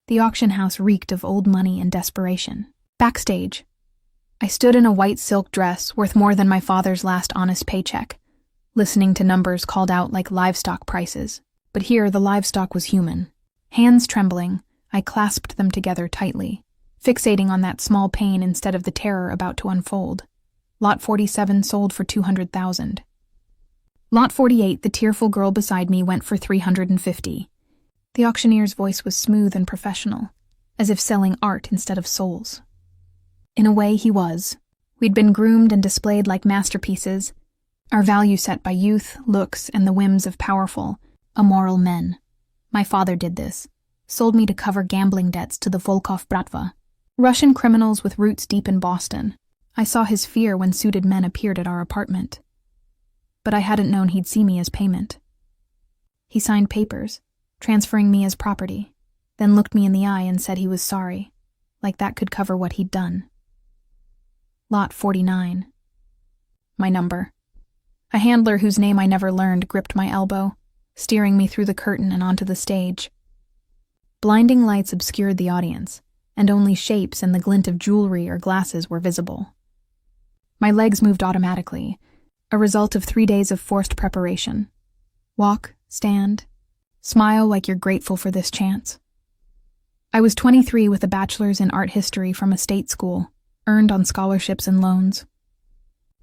The auction house reeked of old money and desperation. Backstage, I stood in a white silk dress worth more than my father's last honest paycheck, listening to numbers called out like livestock prices. But here the livestock was human. Hands trembling, I clasped them together tightly, fixating on that small pain instead of the terror about to unfold. Lot 47 sold for $200,000. Lot 48, the tearful girl beside me, went for $350. The auctioneer's voice was smooth and professional, as if selling art instead of souls. In a way, he was. We'd been groomed and displayed like masterpieces, our value set by youth, looks, and the whims of powerful, immoral men. My father did this, sold me to cover gambling debts to the Volkov Bratva, Russian criminals with roots deep in Boston. I saw his fear when suited men appeared at our apartment. But I hadn't known he'd see me as payment. He signed papers, transferring me as property, then looked me in the eye and said he was sorry, like that could cover what he'd done. Lot 49. My number. A handler whose name I never learned gripped my elbow, steering me through the curtain and onto the stage. Blinding lights obscured the audience, and only shapes and the glint of jewelry or glasses were visible. My legs moved automatically, a result of 3 days of forced preparation. Walk, stand, smile like you're grateful for this chance. I was 23 with a bachelor's in art history from a state school, earned on scholarships and loans.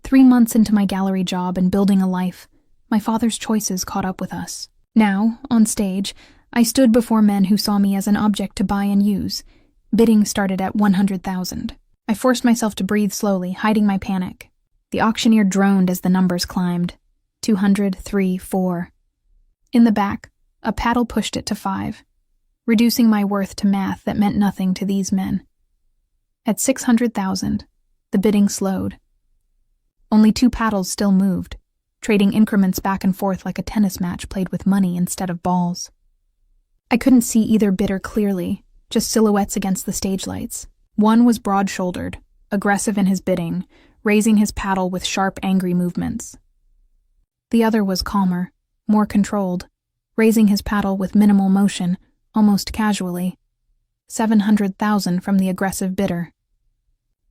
3 months into my gallery job and building a life, my father's choices caught up with us. Now, on stage, I stood before men who saw me as an object to buy and use. Bidding started at $100,000. I forced myself to breathe slowly, hiding my panic. The auctioneer droned as the numbers climbed. 200, 3, 4. In the back, a paddle pushed it to 5, reducing my worth to math that meant nothing to these men. At $600,000, the bidding slowed. Only 2 paddles still moved, trading increments back and forth like a tennis match played with money instead of balls. I couldn't see either bidder clearly, just silhouettes against the stage lights. One was broad-shouldered, aggressive in his bidding, raising his paddle with sharp, angry movements. The other was calmer, more controlled, raising his paddle with minimal motion, almost casually. $700,000 from the aggressive bidder.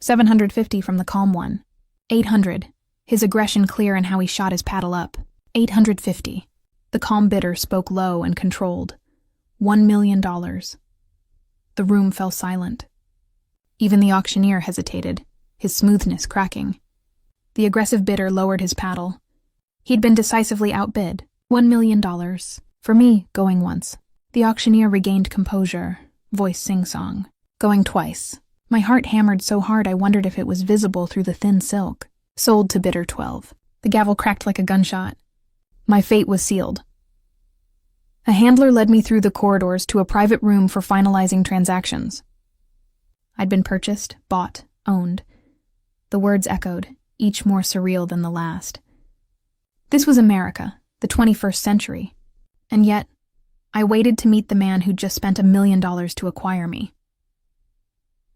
$750 from the calm one. $800, his aggression clear in how he shot his paddle up. $850. The calm bidder spoke low and controlled. $1 million. The room fell silent. Even the auctioneer hesitated, his smoothness cracking. The aggressive bidder lowered his paddle. He'd been decisively outbid. $1 million. For me, going once. The auctioneer regained composure, voice sing-song. Going twice. My heart hammered so hard I wondered if it was visible through the thin silk. Sold to bidder 12. The gavel cracked like a gunshot. My fate was sealed. A handler led me through the corridors to a private room for finalizing transactions. I'd been purchased, bought, owned. The words echoed, each more surreal than the last. This was America, the 21st century. And yet, I waited to meet the man who'd just spent $1 million to acquire me.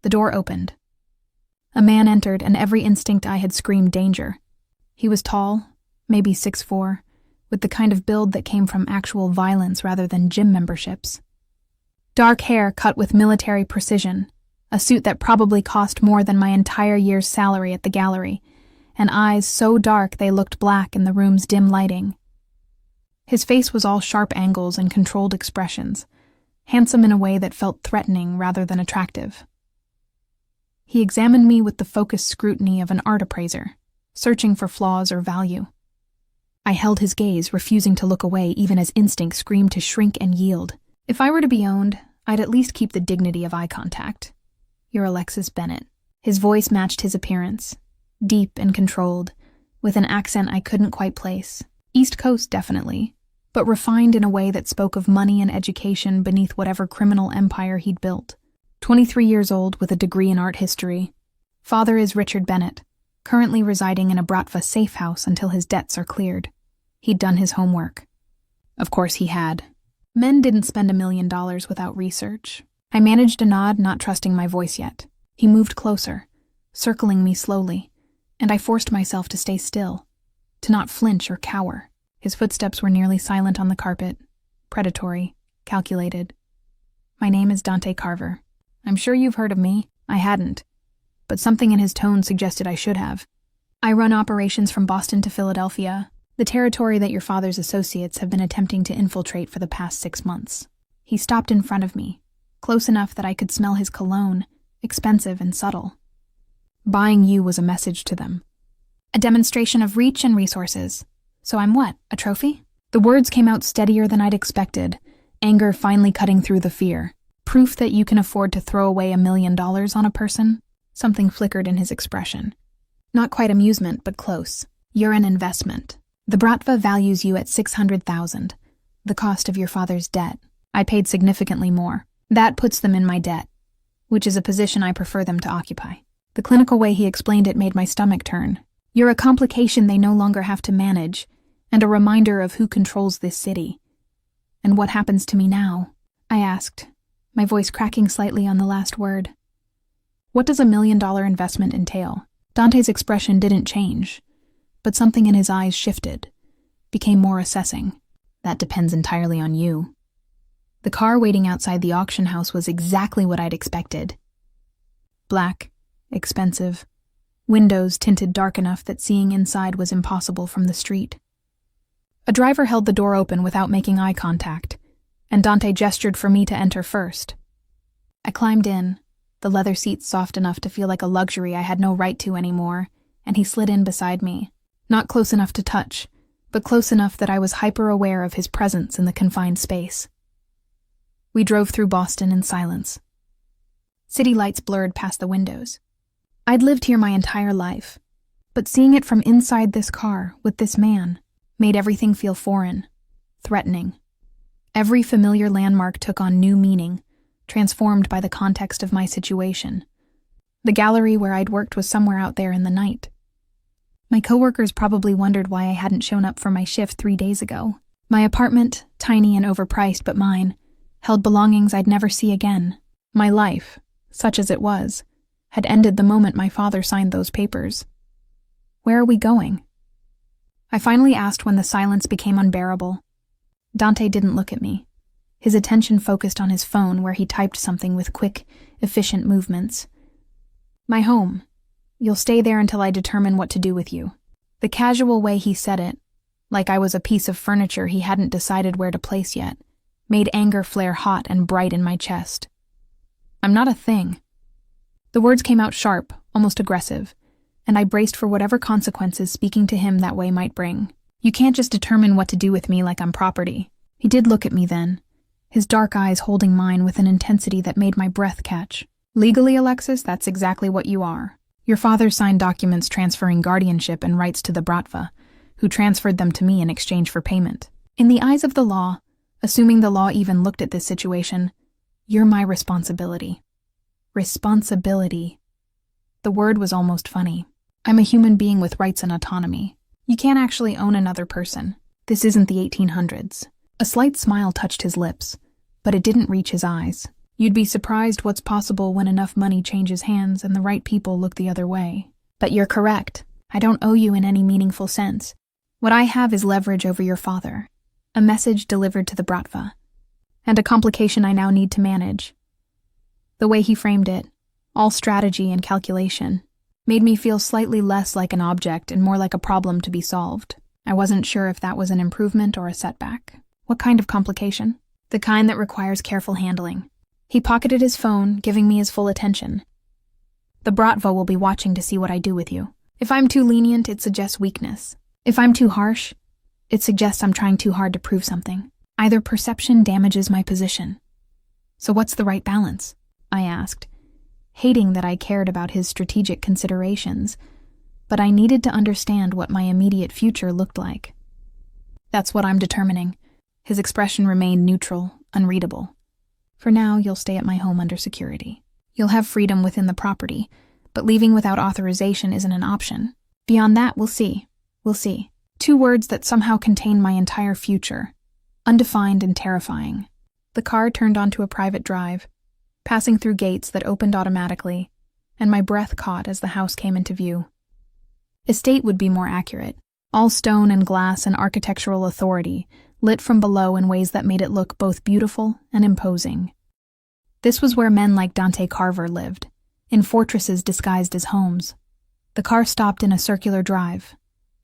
The door opened. A man entered, and every instinct I had screamed danger. He was tall, maybe 6'4", with the kind of build that came from actual violence rather than gym memberships. Dark hair cut with military precision, a suit that probably cost more than my entire year's salary at the gallery, and eyes so dark they looked black in the room's dim lighting. His face was all sharp angles and controlled expressions, handsome in a way that felt threatening rather than attractive. He examined me with the focused scrutiny of an art appraiser, searching for flaws or value. I held his gaze, refusing to look away even as instinct screamed to shrink and yield. If I were to be owned, I'd at least keep the dignity of eye contact. You're Alexis Bennett. His voice matched his appearance, deep and controlled, with an accent I couldn't quite place. East Coast, definitely, but refined in a way that spoke of money and education beneath whatever criminal empire he'd built. 23 years old with a degree in art history. Father is Richard Bennett, currently residing in a Bratva safe house until his debts are cleared. He'd done his homework. Of course he had. Men didn't spend $1 million without research. I managed a nod, not trusting my voice yet. He moved closer, circling me slowly, and I forced myself to stay still, to not flinch or cower. His footsteps were nearly silent on the carpet, predatory, calculated. My name is Dante Carver. I'm sure you've heard of me. I hadn't, but something in his tone suggested I should have. I run operations from Boston to Philadelphia, the territory that your father's associates have been attempting to infiltrate for the past 6 months. He stopped in front of me, close enough that I could smell his cologne, expensive and subtle. Buying you was a message to them. A demonstration of reach and resources. So I'm what, a trophy? The words came out steadier than I'd expected, anger finally cutting through the fear. Proof that you can afford to throw away $1 million on a person? Something flickered in his expression. Not quite amusement, but close. You're an investment. The Bratva values you at $600,000, the cost of your father's debt. I paid significantly more. That puts them in my debt, which is a position I prefer them to occupy. The clinical way he explained it made my stomach turn. You're a complication they no longer have to manage, and a reminder of who controls this city. And what happens to me now? I asked, my voice cracking slightly on the last word. What does $1 million investment entail? Dante's expression didn't change, but something in his eyes shifted, became more assessing. That depends entirely on you. The car waiting outside the auction house was exactly what I'd expected. Black, expensive, windows tinted dark enough that seeing inside was impossible from the street. A driver held the door open without making eye contact, and Dante gestured for me to enter first. I climbed in, the leather seats soft enough to feel like a luxury I had no right to anymore, and he slid in beside me, not close enough to touch, but close enough that I was hyper-aware of his presence in the confined space. We drove through Boston in silence. City lights blurred past the windows. I'd lived here my entire life, but seeing it from inside this car with this man made everything feel foreign, threatening. Every familiar landmark took on new meaning, transformed by the context of my situation. The gallery where I'd worked was somewhere out there in the night. My coworkers probably wondered why I hadn't shown up for my shift 3 days ago. My apartment, tiny and overpriced but mine, held belongings I'd never see again. My life, such as it was, had ended the moment my father signed those papers. Where are we going? I finally asked when the silence became unbearable. Dante didn't look at me. His attention focused on his phone where he typed something with quick, efficient movements. My home. You'll stay there until I determine what to do with you. The casual way he said it, like I was a piece of furniture he hadn't decided where to place yet, made anger flare hot and bright in my chest. I'm not a thing. The words came out sharp, almost aggressive, and I braced for whatever consequences speaking to him that way might bring. You can't just determine what to do with me like I'm property. He did look at me then, his dark eyes holding mine with an intensity that made my breath catch. Legally, Alexis, that's exactly what you are. Your father signed documents transferring guardianship and rights to the Bratva, who transferred them to me in exchange for payment. In the eyes of the law, assuming the law even looked at this situation, you're my responsibility. Responsibility. The word was almost funny. I'm a human being with rights and autonomy. You can't actually own another person. This isn't the 1800s. A slight smile touched his lips, but it didn't reach his eyes. You'd be surprised what's possible when enough money changes hands and the right people look the other way. But you're correct. I don't owe you in any meaningful sense. What I have is leverage over your father, a message delivered to the Bratva, and a complication I now need to manage. The way he framed it, all strategy and calculation, made me feel slightly less like an object and more like a problem to be solved. I wasn't sure if that was an improvement or a setback. What kind of complication? The kind that requires careful handling. He pocketed his phone, giving me his full attention. The Bratva will be watching to see what I do with you. If I'm too lenient, it suggests weakness. If I'm too harsh, it suggests I'm trying too hard to prove something. Either perception damages my position. So what's the right balance? I asked, hating that I cared about his strategic considerations, but I needed to understand what my immediate future looked like. That's what I'm determining. His expression remained neutral, unreadable. For now, you'll stay at my home under security. You'll have freedom within the property, but leaving without authorization isn't an option. Beyond that, we'll see. We'll see. 2 words that somehow contain my entire future. Undefined and terrifying. The car turned onto a private drive, passing through gates that opened automatically, and my breath caught as the house came into view. Estate would be more accurate. All stone and glass and architectural authority, lit from below in ways that made it look both beautiful and imposing. This was where men like Dante Carver lived, in fortresses disguised as homes. The car stopped in a circular drive.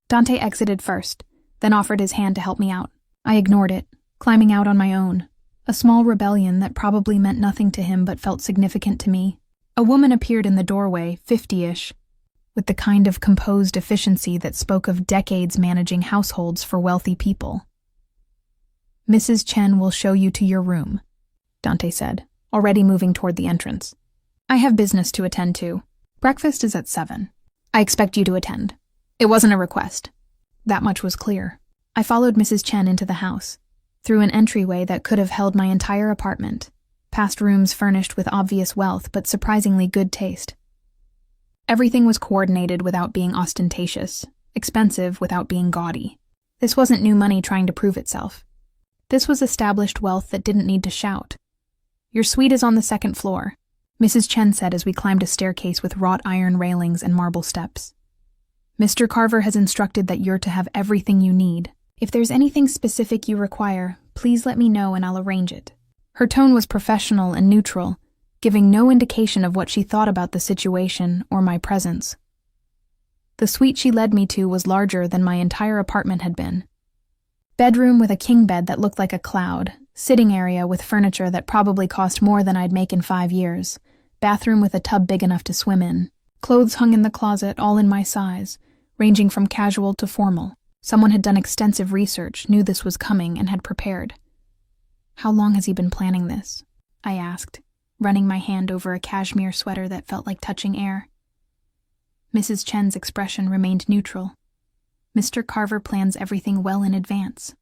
Dante exited first, then offered his hand to help me out. I ignored it, climbing out on my own, a small rebellion that probably meant nothing to him but felt significant to me. A woman appeared in the doorway, 50-ish, with the kind of composed efficiency that spoke of decades managing households for wealthy people. "Mrs. Chen will show you to your room," Dante said, already moving toward the entrance. "I have business to attend to. Breakfast is at 7. I expect you to attend." It wasn't a request. That much was clear. I followed Mrs. Chen into the house, through an entryway that could have held my entire apartment, past rooms furnished with obvious wealth but surprisingly good taste. Everything was coordinated without being ostentatious, expensive without being gaudy. This wasn't new money trying to prove itself. This was established wealth that didn't need to shout. "Your suite is on the second floor," Mrs. Chen said as we climbed a staircase with wrought iron railings and marble steps. "Mr. Carver has instructed that you're to have everything you need. If there's anything specific you require, please let me know and I'll arrange it." Her tone was professional and neutral, giving no indication of what she thought about the situation or my presence. The suite she led me to was larger than my entire apartment had been. Bedroom with a king bed that looked like a cloud, sitting area with furniture that probably cost more than I'd make in 5 years, bathroom with a tub big enough to swim in, clothes hung in the closet all in my size, ranging from casual to formal. Someone had done extensive research, knew this was coming, and had prepared. "How long has he been planning this?" I asked, running my hand over a cashmere sweater that felt like touching air. Mrs. Chen's expression remained neutral. "Mr. Carver plans everything well in advance."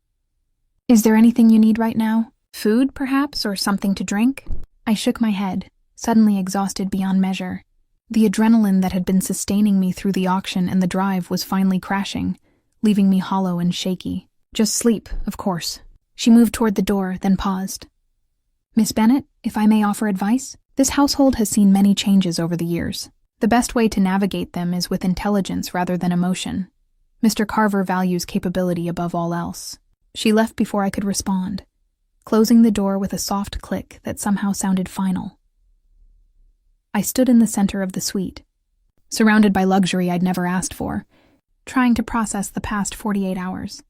"Is there anything you need right now? Food, perhaps, or something to drink?" I shook my head, suddenly exhausted beyond measure. The adrenaline that had been sustaining me through the auction and the drive was finally crashing, leaving me hollow and shaky. "Just sleep, of course." She moved toward the door, then paused. "Miss Bennett, if I may offer advice, this household has seen many changes over the years. The best way to navigate them is with intelligence rather than emotion. Mr. Carver values capability above all else." She left before I could respond, closing the door with a soft click that somehow sounded final. I stood in the center of the suite, surrounded by luxury I'd never asked for, trying to process the past 48 hours.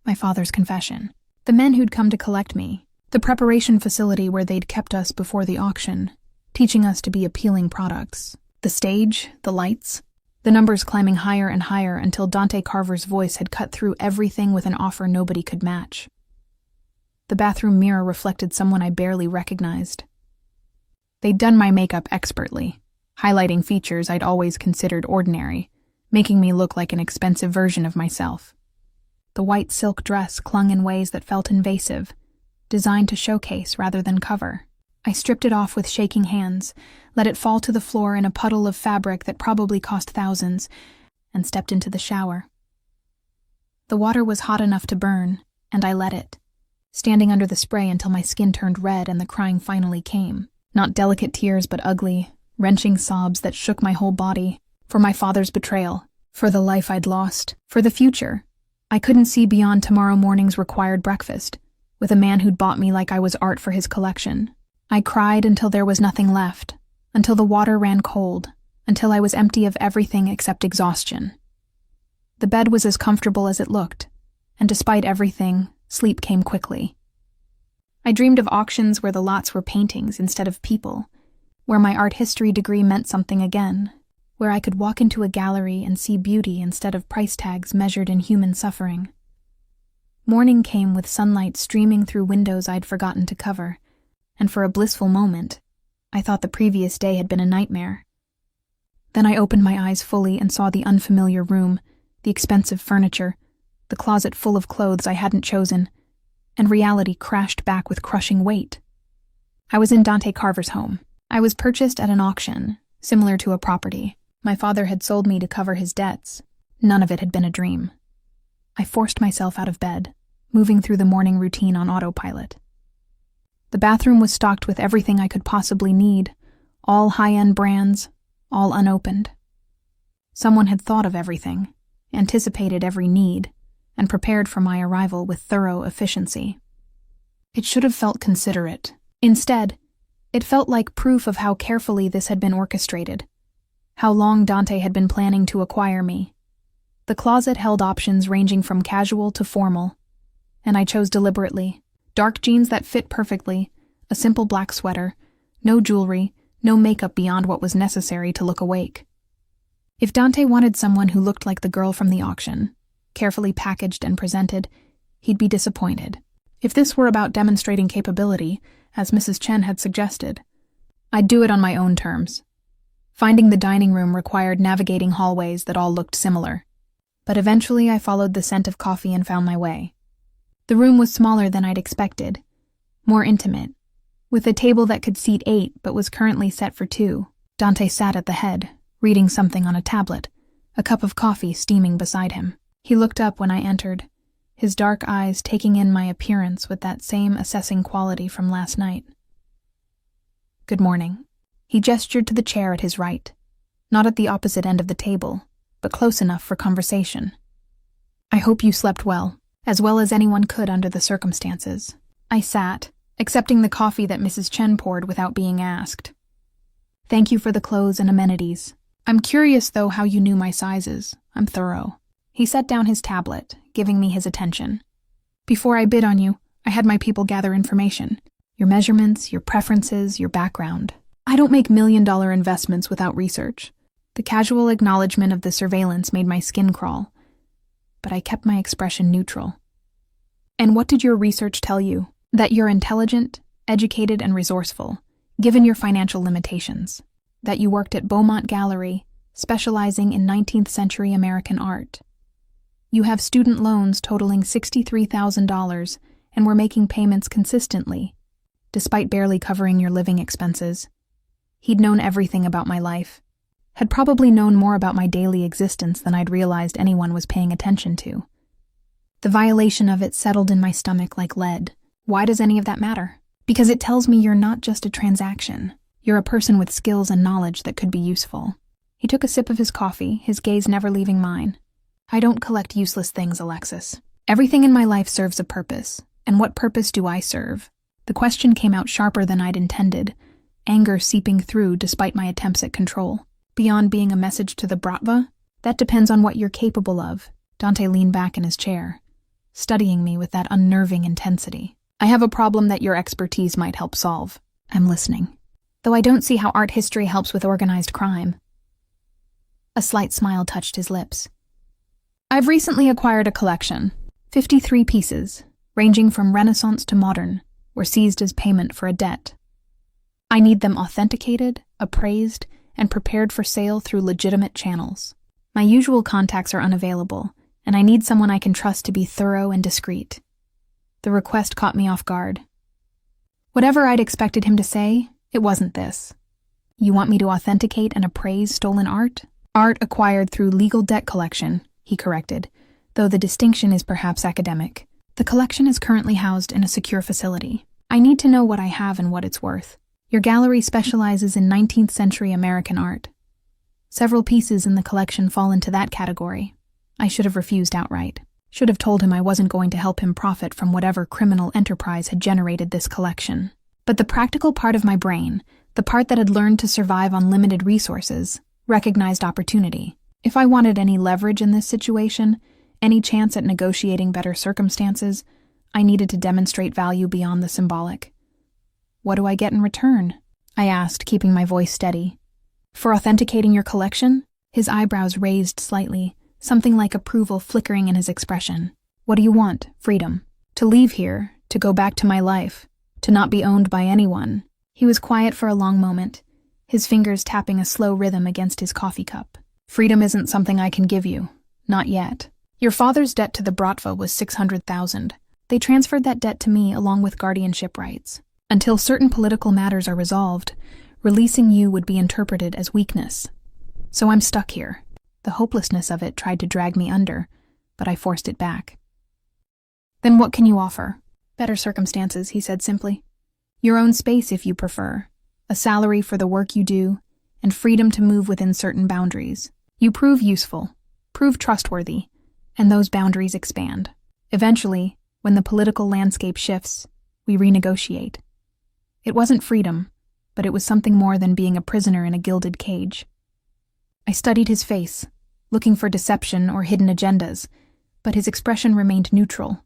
My father's confession, the men who'd come to collect me, the preparation facility where they'd kept us before the auction, teaching us to be appealing products, the stage, the lights, the numbers climbing higher and higher until Dante Carver's voice had cut through everything with an offer nobody could match. The bathroom mirror reflected someone I barely recognized. They'd done my makeup expertly, highlighting features I'd always considered ordinary, making me look like an expensive version of myself. The white silk dress clung in ways that felt invasive, designed to showcase rather than cover. I stripped it off with shaking hands, let it fall to the floor in a puddle of fabric that probably cost thousands, and stepped into the shower. The water was hot enough to burn, and I let it, standing under the spray until my skin turned red and the crying finally came. Not delicate tears, but ugly, wrenching sobs that shook my whole body, for my father's betrayal, for the life I'd lost, for the future. I couldn't see beyond tomorrow morning's required breakfast, with a man who'd bought me like I was art for his collection. I cried until there was nothing left, until the water ran cold, until I was empty of everything except exhaustion. The bed was as comfortable as it looked, and despite everything, sleep came quickly. I dreamed of auctions where the lots were paintings instead of people, where my art history degree meant something again, where I could walk into a gallery and see beauty instead of price tags measured in human suffering. Morning came with sunlight streaming through windows I'd forgotten to cover, and for a blissful moment, I thought the previous day had been a nightmare. Then I opened my eyes fully and saw the unfamiliar room, the expensive furniture, the closet full of clothes I hadn't chosen, and reality crashed back with crushing weight. I was in Dante Carver's home. I was purchased at an auction, similar to a property. My father had sold me to cover his debts. None of it had been a dream. I forced myself out of bed, moving through the morning routine on autopilot. The bathroom was stocked with everything I could possibly need, all high-end brands, all unopened. Someone had thought of everything, anticipated every need, and prepared for my arrival with thorough efficiency. It should have felt considerate. Instead, It felt like proof of how carefully this had been orchestrated, how long Dante had been planning to acquire me. The closet held options ranging from casual to formal, and I chose deliberately. Dark jeans that fit perfectly, a simple black sweater, no jewelry, no makeup beyond what was necessary to look awake. If Dante wanted someone who looked like the girl from the auction, carefully packaged and presented, he'd be disappointed. If this were about demonstrating capability, as Mrs. Chen had suggested, I'd do it on my own terms. Finding the dining room required navigating hallways that all looked similar, but eventually I followed the scent of coffee and found my way. The room was smaller than I'd expected, more intimate, with a table that could seat 8 but was currently set for 2. Dante sat at the head, reading something on a tablet, a cup of coffee steaming beside him. He looked up when I entered, his dark eyes taking in my appearance with that same assessing quality from last night. "Good morning." He gestured to the chair at his right, not at the opposite end of the table, but close enough for conversation. "I hope you slept well as anyone could under the circumstances." I sat, accepting the coffee that Mrs. Chen poured without being asked. "Thank you for the clothes and amenities. I'm curious, though, how you knew my sizes. I'm thorough." He set down his tablet, giving me his attention. "Before I bid on you, I had my people gather information. Your measurements, your preferences, your background. I don't make million-dollar investments without research." The casual acknowledgement of the surveillance made my skin crawl, but I kept my expression neutral. "And what did your research tell you?" "That you're intelligent, educated, and resourceful, given your financial limitations. That you worked at Beaumont Gallery, specializing in 19th century American art. You have student loans totaling $63,000 and were making payments consistently, despite barely covering your living expenses." He'd known everything about my life, had probably known more about my daily existence than I'd realized anyone was paying attention to. The violation of it settled in my stomach like lead. Why does any of that matter? Because it tells me you're not just a transaction. You're a person with skills and knowledge that could be useful. He took a sip of his coffee, his gaze never leaving mine. "I don't collect useless things, Alexis. Everything in my life serves a purpose. And what purpose do I serve?" The question came out sharper than I'd intended, anger seeping through despite my attempts at control. "Beyond being a message to the Bratva? That depends on what you're capable of." Dante leaned back in his chair, studying me with that unnerving intensity. "I have a problem that your expertise might help solve. I'm listening. Though I don't see how art history helps with organized crime." A slight smile touched his lips. "I've recently acquired a collection. 53 pieces, ranging from Renaissance to modern, were seized as payment for a debt. I need them authenticated, appraised, and prepared for sale through legitimate channels. My usual contacts are unavailable, and I need someone I can trust to be thorough and discreet." The request caught me off guard. Whatever I'd expected him to say, it wasn't this. "You want me to authenticate and appraise stolen art?" "Art acquired through legal debt collection," he corrected, though the distinction is perhaps academic. "The collection is currently housed in a secure facility. I need to know what I have and what it's worth. Your gallery specializes in 19th century American art. Several pieces in the collection fall into that category." I should have refused outright. Should have told him I wasn't going to help him profit from whatever criminal enterprise had generated this collection. But the practical part of my brain, the part that had learned to survive on limited resources, recognized opportunity. If I wanted any leverage in this situation, any chance at negotiating better circumstances, I needed to demonstrate value beyond the symbolic. "What do I get in return?" I asked, keeping my voice steady. "For authenticating your collection?" His eyebrows raised slightly, something like approval flickering in his expression. "What do you want? Freedom. To leave here, to go back to my life, to not be owned by anyone." He was quiet for a long moment, his fingers tapping a slow rhythm against his coffee cup. "Freedom isn't something I can give you. Not yet. Your father's debt to the Bratva was $600,000. They transferred that debt to me along with guardianship rights. Until certain political matters are resolved, releasing you would be interpreted as weakness. So I'm stuck here." The hopelessness of it tried to drag me under, but I forced it back. "Then what can you offer?" "Better circumstances," he said simply. "Your own space if you prefer, a salary for the work you do, and freedom to move within certain boundaries. You prove useful, prove trustworthy, and those boundaries expand. Eventually, when the political landscape shifts, we renegotiate." It wasn't freedom, but it was something more than being a prisoner in a gilded cage. I studied his face, looking for deception or hidden agendas, but his expression remained neutral,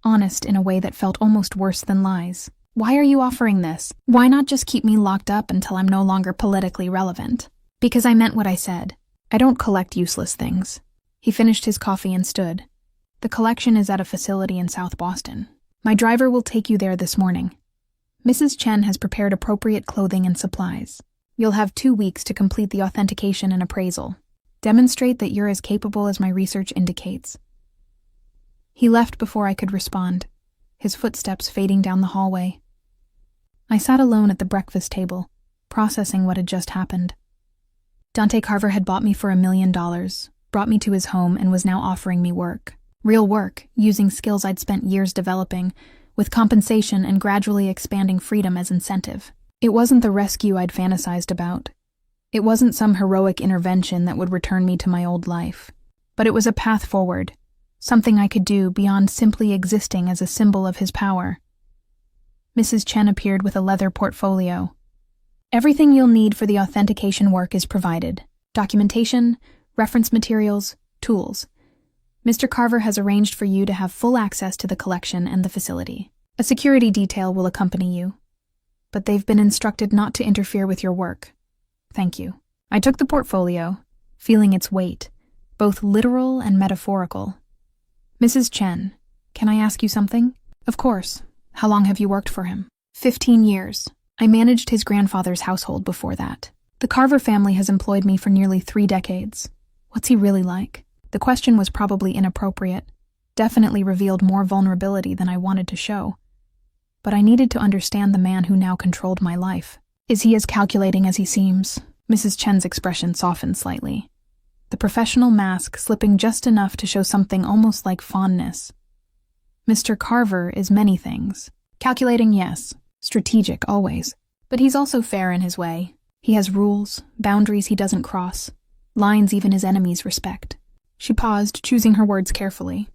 honest in a way that felt almost worse than lies. "Why are you offering this? Why not just keep me locked up until I'm no longer politically relevant?" "Because I meant what I said. I don't collect useless things." He finished his coffee and stood. "The collection is at a facility in South Boston. My driver will take you there this morning. Mrs. Chen has prepared appropriate clothing and supplies. You'll have 2 weeks to complete the authentication and appraisal. Demonstrate that you're as capable as my research indicates." He left before I could respond, his footsteps fading down the hallway. I sat alone at the breakfast table, processing what had just happened. Dante Carver had bought me for $1 million, brought me to his home, and was now offering me work. Real work, using skills I'd spent years developing, with compensation and gradually expanding freedom as incentive. It wasn't the rescue I'd fantasized about. It wasn't some heroic intervention that would return me to my old life. But it was a path forward, something I could do beyond simply existing as a symbol of his power. Mrs. Chen appeared with a leather portfolio. "Everything you'll need for the authentication work is provided. Documentation, reference materials, tools. Mr. Carver has arranged for you to have full access to the collection and the facility. A security detail will accompany you, but they've been instructed not to interfere with your work. Thank you." I took the portfolio, feeling its weight, both literal and metaphorical. "Mrs. Chen, can I ask you something?" "Of course. How long have you worked for him?" 15 years. I managed his grandfather's household before that. The Carver family has employed me for nearly 3 decades. What's he really like?" The question was probably inappropriate, definitely revealed more vulnerability than I wanted to show. But I needed to understand the man who now controlled my life. "Is he as calculating as he seems?" Mrs. Chen's expression softened slightly, the professional mask slipping just enough to show something almost like fondness. "Mr. Carver is many things. Calculating, yes. Strategic, always. But he's also fair in his way. He has rules, boundaries he doesn't cross, lines even his enemies respect." She paused, choosing her words carefully.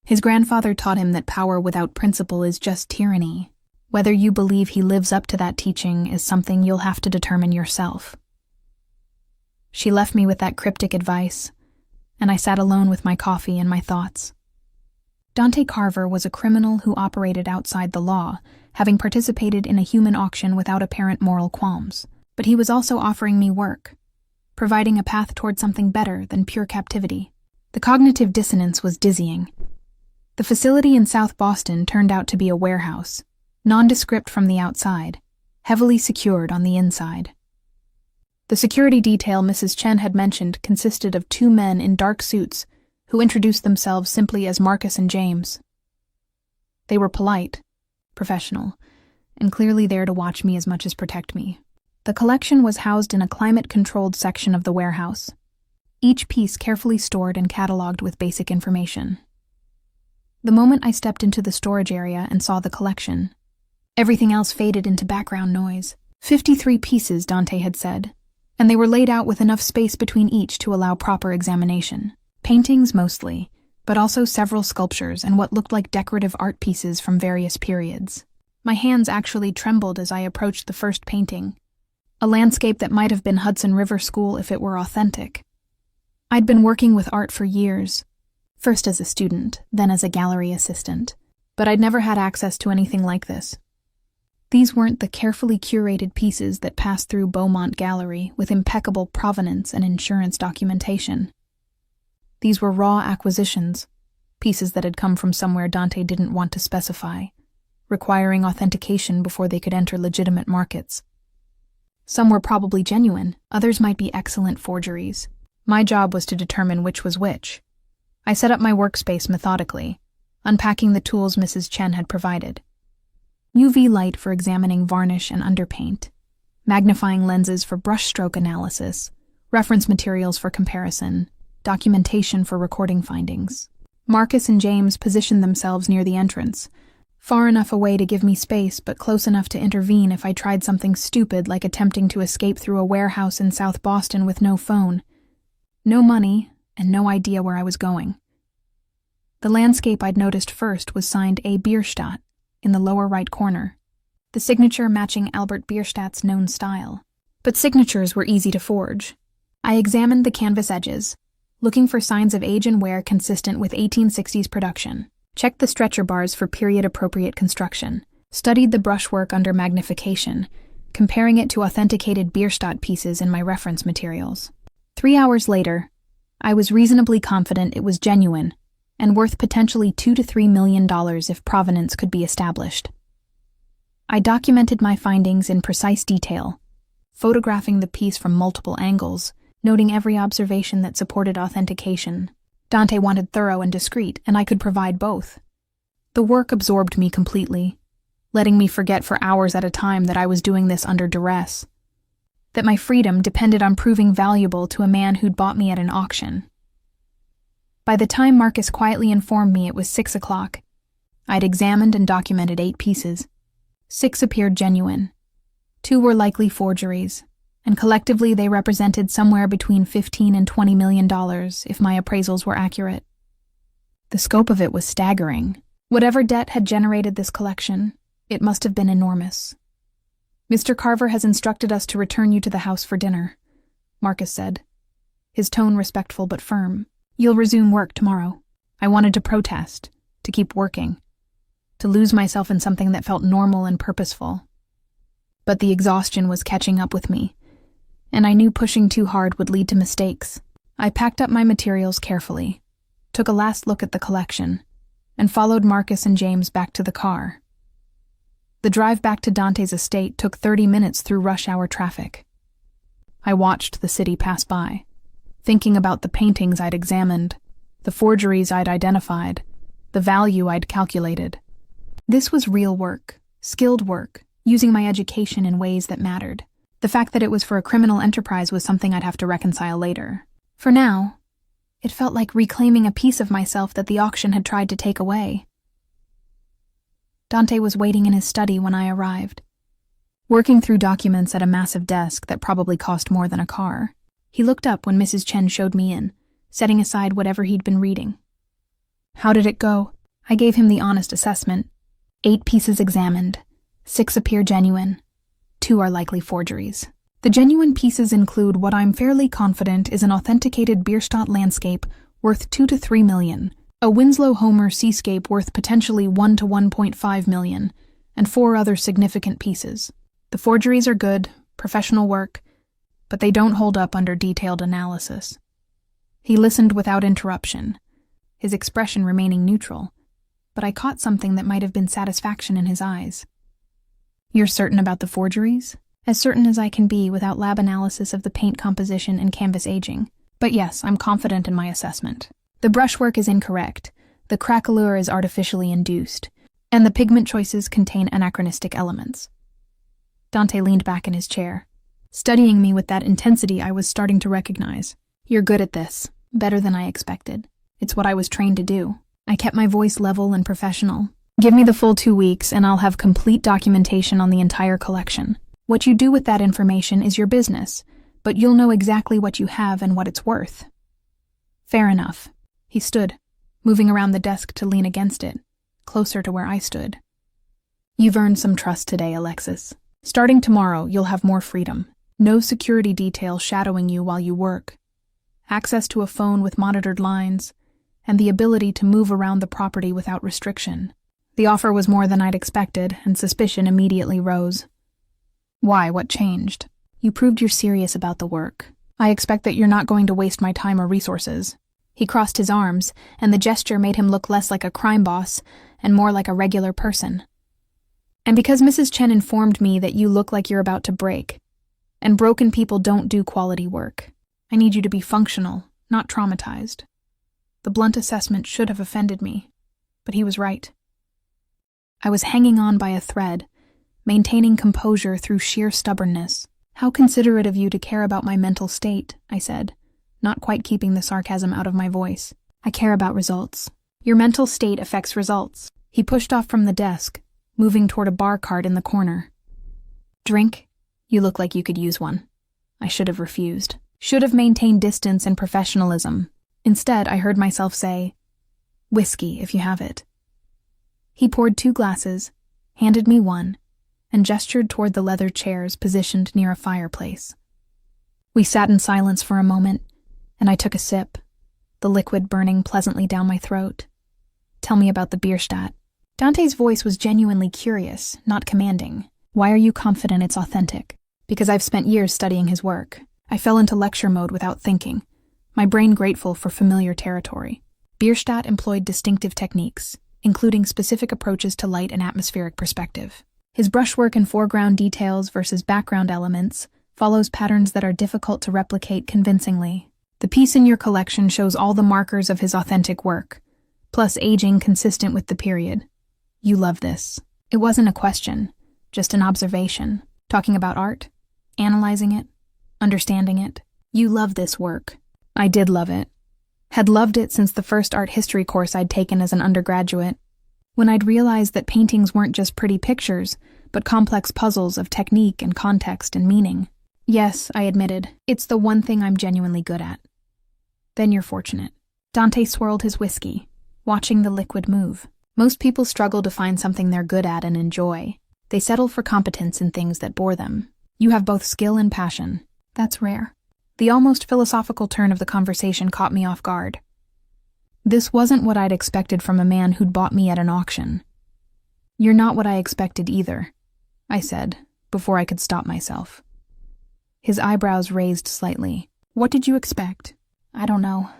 "His grandfather taught him that power without principle is just tyranny. Whether you believe he lives up to that teaching is something you'll have to determine yourself." She left me with that cryptic advice, and I sat alone with my coffee and my thoughts. Dante Carver was a criminal who operated outside the law, having participated in a human auction without apparent moral qualms. But he was also offering me work, providing a path toward something better than pure captivity. The cognitive dissonance was dizzying. The facility in South Boston turned out to be a warehouse, nondescript from the outside, heavily secured on the inside. The security detail Mrs. Chen had mentioned consisted of 2 men in dark suits who introduced themselves simply as Marcus and James. They were polite, professional, and clearly there to watch me as much as protect me. The collection was housed in a climate-controlled section of the warehouse, each piece carefully stored and cataloged with basic information. The moment I stepped into the storage area and saw the collection, everything else faded into background noise. 53 pieces, Dante had said, and they were laid out with enough space between each to allow proper examination. Paintings mostly, but also several sculptures and what looked like decorative art pieces from various periods. My hands actually trembled as I approached the first painting, a landscape that might have been Hudson River School if it were authentic. I'd been working with art for years, first as a student, then as a gallery assistant, but I'd never had access to anything like this. These weren't the carefully curated pieces that passed through Beaumont Gallery with impeccable provenance and insurance documentation. These were raw acquisitions, pieces that had come from somewhere Dante didn't want to specify, requiring authentication before they could enter legitimate markets. Some were probably genuine, others might be excellent forgeries. My job was to determine which was which. I set up my workspace methodically, unpacking the tools Mrs. Chen had provided. UV light for examining varnish and underpaint, magnifying lenses for brushstroke analysis, reference materials for comparison, documentation for recording findings. Marcus and James positioned themselves near the entrance, far enough away to give me space but close enough to intervene if I tried something stupid like attempting to escape through a warehouse in South Boston with no phone, no money, and no idea where I was going. The landscape I'd noticed first was signed A. Bierstadt in the lower right corner. the signature matching Albert Bierstadt's known style. But signatures were easy to forge. I examined the canvas edges, looking for signs of age and wear consistent with 1860s production. Checked the stretcher bars for period-appropriate construction. Studied the brushwork under magnification, comparing it to authenticated Bierstadt pieces in my reference materials. 3 hours later, I was reasonably confident it was genuine and worth potentially $2 to $3 million if provenance could be established. I documented my findings in precise detail, photographing the piece from multiple angles, noting every observation that supported authentication. Dante wanted thorough and discreet, and I could provide both. The work absorbed me completely, letting me forget for hours at a time that I was doing this under duress, that my freedom depended on proving valuable to a man who'd bought me at an auction. By the time Marcus quietly informed me it was 6 o'clock, I'd examined and documented 8 pieces. 6 appeared genuine. 2 were likely forgeries, and collectively they represented somewhere between $15 and $20 million if my appraisals were accurate. The scope of it was staggering. Whatever debt had generated this collection, it must have been enormous. "Mr. Carver has instructed us to return you to the house for dinner," Marcus said, his tone respectful but firm. "You'll resume work tomorrow." I wanted to protest, to keep working, to lose myself in something that felt normal and purposeful. But the exhaustion was catching up with me, and I knew pushing too hard would lead to mistakes. I packed up my materials carefully, took a last look at the collection, and followed Marcus and James back to the car. The drive back to Dante's estate took 30 minutes through rush hour traffic. I watched the city pass by, thinking about the paintings I'd examined, the forgeries I'd identified, the value I'd calculated. This was real work, skilled work, using my education in ways that mattered. The fact that it was for a criminal enterprise was something I'd have to reconcile later. For now, it felt like reclaiming a piece of myself that the auction had tried to take away. Dante was waiting in his study when I arrived, working through documents at a massive desk that probably cost more than a car. He looked up when Mrs. Chen showed me in, setting aside whatever he'd been reading. "How did it go?" I gave him the honest assessment. 8 pieces examined. 6 appear genuine. 2 are likely forgeries. The genuine pieces include what I'm fairly confident is an authenticated Bierstadt landscape worth $2 to $3 million, a Winslow-Homer seascape worth potentially $1 to $1.5 million, and 4 other significant pieces. The forgeries are good, professional work, but they don't hold up under detailed analysis. He listened without interruption, his expression remaining neutral, but I caught something that might have been satisfaction in his eyes. "You're certain about the forgeries?" "As certain as I can be without lab analysis of the paint composition and canvas aging. But yes, I'm confident in my assessment. The brushwork is incorrect, the craquelure is artificially induced, and the pigment choices contain anachronistic elements." Dante leaned back in his chair, studying me with that intensity I was starting to recognize. "You're good at this, better than I expected. It's what I was trained to do." I kept my voice level and professional. "Give me the full 2 weeks and I'll have complete documentation on the entire collection. What you do with that information is your business, but you'll know exactly what you have and what it's worth." "Fair enough." He stood, moving around the desk to lean against it, closer to where I stood. "You've earned some trust today, Alexis. Starting tomorrow, you'll have more freedom. No security detail shadowing you while you work. Access to a phone with monitored lines, and the ability to move around the property without restriction." The offer was more than I'd expected, and suspicion immediately rose. "Why, what changed?" "You proved you're serious about the work. I expect that you're not going to waste my time or resources." He crossed his arms, and the gesture made him look less like a crime boss and more like a regular person. "And because Mrs. Chen informed me that you look like you're about to break, and broken people don't do quality work, I need you to be functional, not traumatized." The blunt assessment should have offended me, but he was right. I was hanging on by a thread, maintaining composure through sheer stubbornness. "How considerate of you to care about my mental state," I said, not quite keeping the sarcasm out of my voice. "I care about results. Your mental state affects results." He pushed off from the desk, moving toward a bar cart in the corner. "Drink? You look like you could use one." I should have refused. Should have maintained distance and professionalism. Instead, I heard myself say, "Whiskey, if you have it." He poured 2 glasses, handed me one, and gestured toward the leather chairs positioned near a fireplace. We sat in silence for a moment, and I took a sip, the liquid burning pleasantly down my throat. "Tell me about the Bierstadt." Dante's voice was genuinely curious, not commanding. "Why are you confident it's authentic?" "Because I've spent years studying his work." I fell into lecture mode without thinking, my brain grateful for familiar territory. Bierstadt employed distinctive techniques, including specific approaches to light and atmospheric perspective. His brushwork and foreground details versus background elements follows patterns that are difficult to replicate convincingly. The piece in your collection shows all the markers of his authentic work, plus aging consistent with the period. You love this. It wasn't a question, just an observation. Talking about art, analyzing it, understanding it. You love this work. I did love it. Had loved it since the first art history course I'd taken as an undergraduate, when I'd realized that paintings weren't just pretty pictures, but complex puzzles of technique and context and meaning. Yes, I admitted, it's the one thing I'm genuinely good at. Then you're fortunate. Dante swirled his whiskey, watching the liquid move. Most people struggle to find something they're good at and enjoy. They settle for competence in things that bore them. You have both skill and passion. That's rare. The almost philosophical turn of the conversation caught me off guard. This wasn't what I'd expected from a man who'd bought me at an auction. "You're not what I expected either," I said, before I could stop myself. His eyebrows raised slightly. "What did you expect?" "I don't know.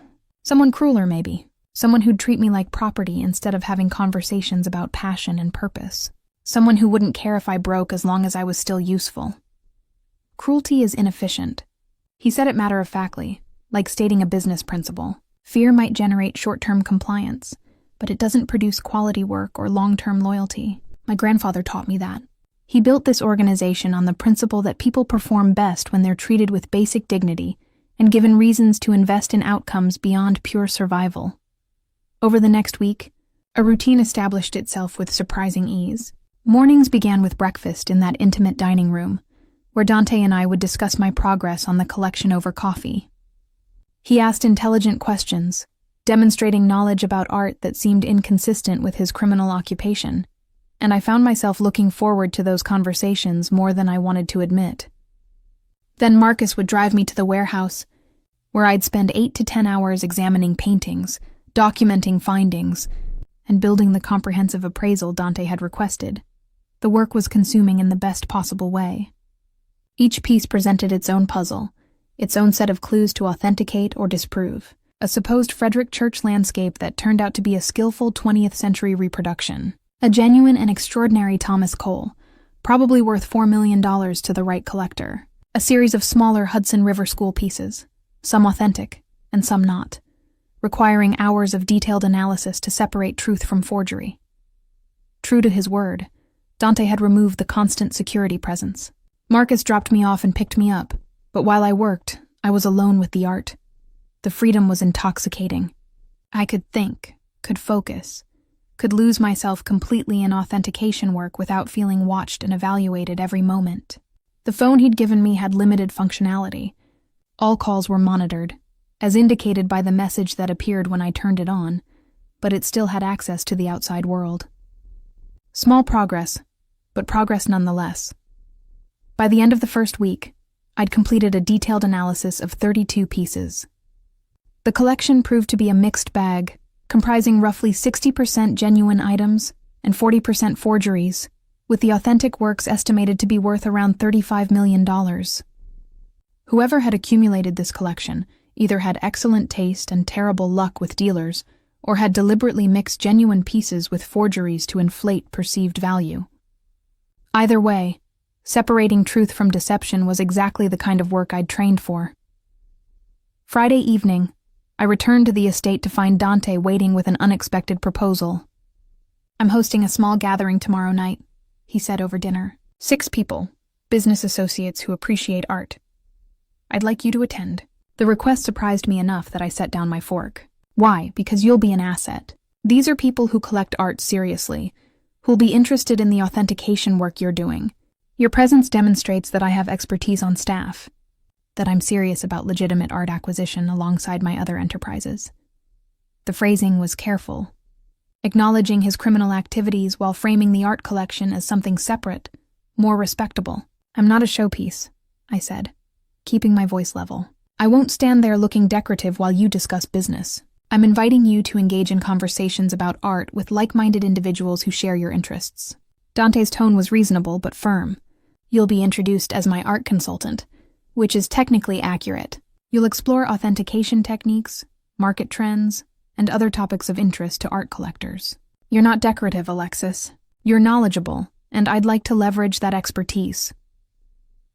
Someone crueler, maybe. Someone who'd treat me like property instead of having conversations about passion and purpose. Someone who wouldn't care if I broke as long as I was still useful. Cruelty is inefficient." He said it matter-of-factly, like stating a business principle. Fear might generate short-term compliance, but it doesn't produce quality work or long-term loyalty. My grandfather taught me that. He built this organization on the principle that people perform best when they're treated with basic dignity and given reasons to invest in outcomes beyond pure survival. Over the next week, a routine established itself with surprising ease. Mornings began with breakfast in that intimate dining room, where Dante and I would discuss my progress on the collection over coffee. He asked intelligent questions, demonstrating knowledge about art that seemed inconsistent with his criminal occupation, and I found myself looking forward to those conversations more than I wanted to admit. Then Marcus would drive me to the warehouse, where I'd spend 8 to 10 hours examining paintings, documenting findings, and building the comprehensive appraisal Dante had requested. The work was consuming in the best possible way. Each piece presented its own puzzle, its own set of clues to authenticate or disprove. A supposed Frederick Church landscape that turned out to be a skillful 20th century reproduction. A genuine and extraordinary Thomas Cole, probably worth $4 million to the right collector. A series of smaller Hudson River School pieces, some authentic and some not, requiring hours of detailed analysis to separate truth from forgery. True to his word, Dante had removed the constant security presence. Marcus dropped me off and picked me up, but while I worked, I was alone with the art. The freedom was intoxicating. I could think, could focus, could lose myself completely in authentication work without feeling watched and evaluated every moment. The phone he'd given me had limited functionality. All calls were monitored, as indicated by the message that appeared when I turned it on, but it still had access to the outside world. Small progress, but progress nonetheless. By the end of the first week, I'd completed a detailed analysis of 32 pieces. The collection proved to be a mixed bag, comprising roughly 60% genuine items and 40% forgeries, with the authentic works estimated to be worth around $35 million. Whoever had accumulated this collection either had excellent taste and terrible luck with dealers, or had deliberately mixed genuine pieces with forgeries to inflate perceived value. Either way, separating truth from deception was exactly the kind of work I'd trained for. Friday evening, I returned to the estate to find Dante waiting with an unexpected proposal. "I'm hosting a small gathering tomorrow night," he said over dinner. 6 people, business associates who appreciate art. "I'd like you to attend." The request surprised me enough that I set down my fork. "Why? Because you'll be an asset. These are people who collect art seriously, who'll be interested in the authentication work you're doing. Your presence demonstrates that I have expertise on staff, that I'm serious about legitimate art acquisition alongside my other enterprises." The phrasing was careful, acknowledging his criminal activities while framing the art collection as something separate, more respectable. I'm not a showpiece, I said, keeping my voice level. I won't stand there looking decorative while you discuss business. I'm inviting you to engage in conversations about art with like-minded individuals who share your interests. Dante's tone was reasonable but firm. You'll be introduced as my art consultant, which is technically accurate. You'll explore authentication techniques, market trends, and other topics of interest to art collectors. You're not decorative, Alexis. You're knowledgeable, and I'd like to leverage that expertise.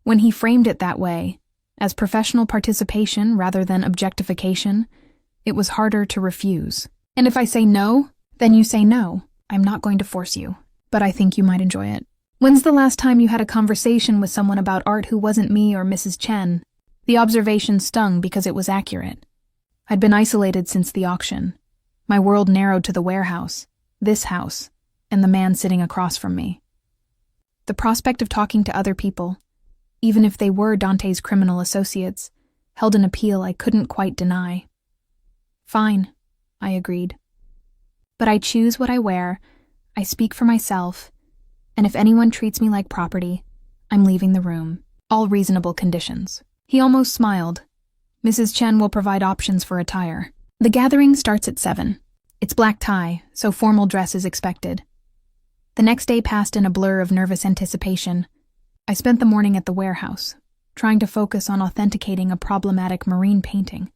When he framed it that way, as professional participation rather than objectification, it was harder to refuse. And if I say no, then you say no. I'm not going to force you, but I think you might enjoy it. When's the last time you had a conversation with someone about art who wasn't me or Mrs. Chen? The observation stung because it was accurate. I'd been isolated since the auction. My world narrowed to the warehouse, this house, and the man sitting across from me. The prospect of talking to other people, even if they were Dante's criminal associates, held an appeal I couldn't quite deny. Fine, I agreed. But I choose what I wear, I speak for myself, and if anyone treats me like property, I'm leaving the room. All reasonable conditions. He almost smiled. Mrs. Chen will provide options for attire. The gathering starts at 7. It's black tie, so formal dress is expected. The next day passed in a blur of nervous anticipation. I spent the morning at the warehouse, trying to focus on authenticating a problematic marine painting.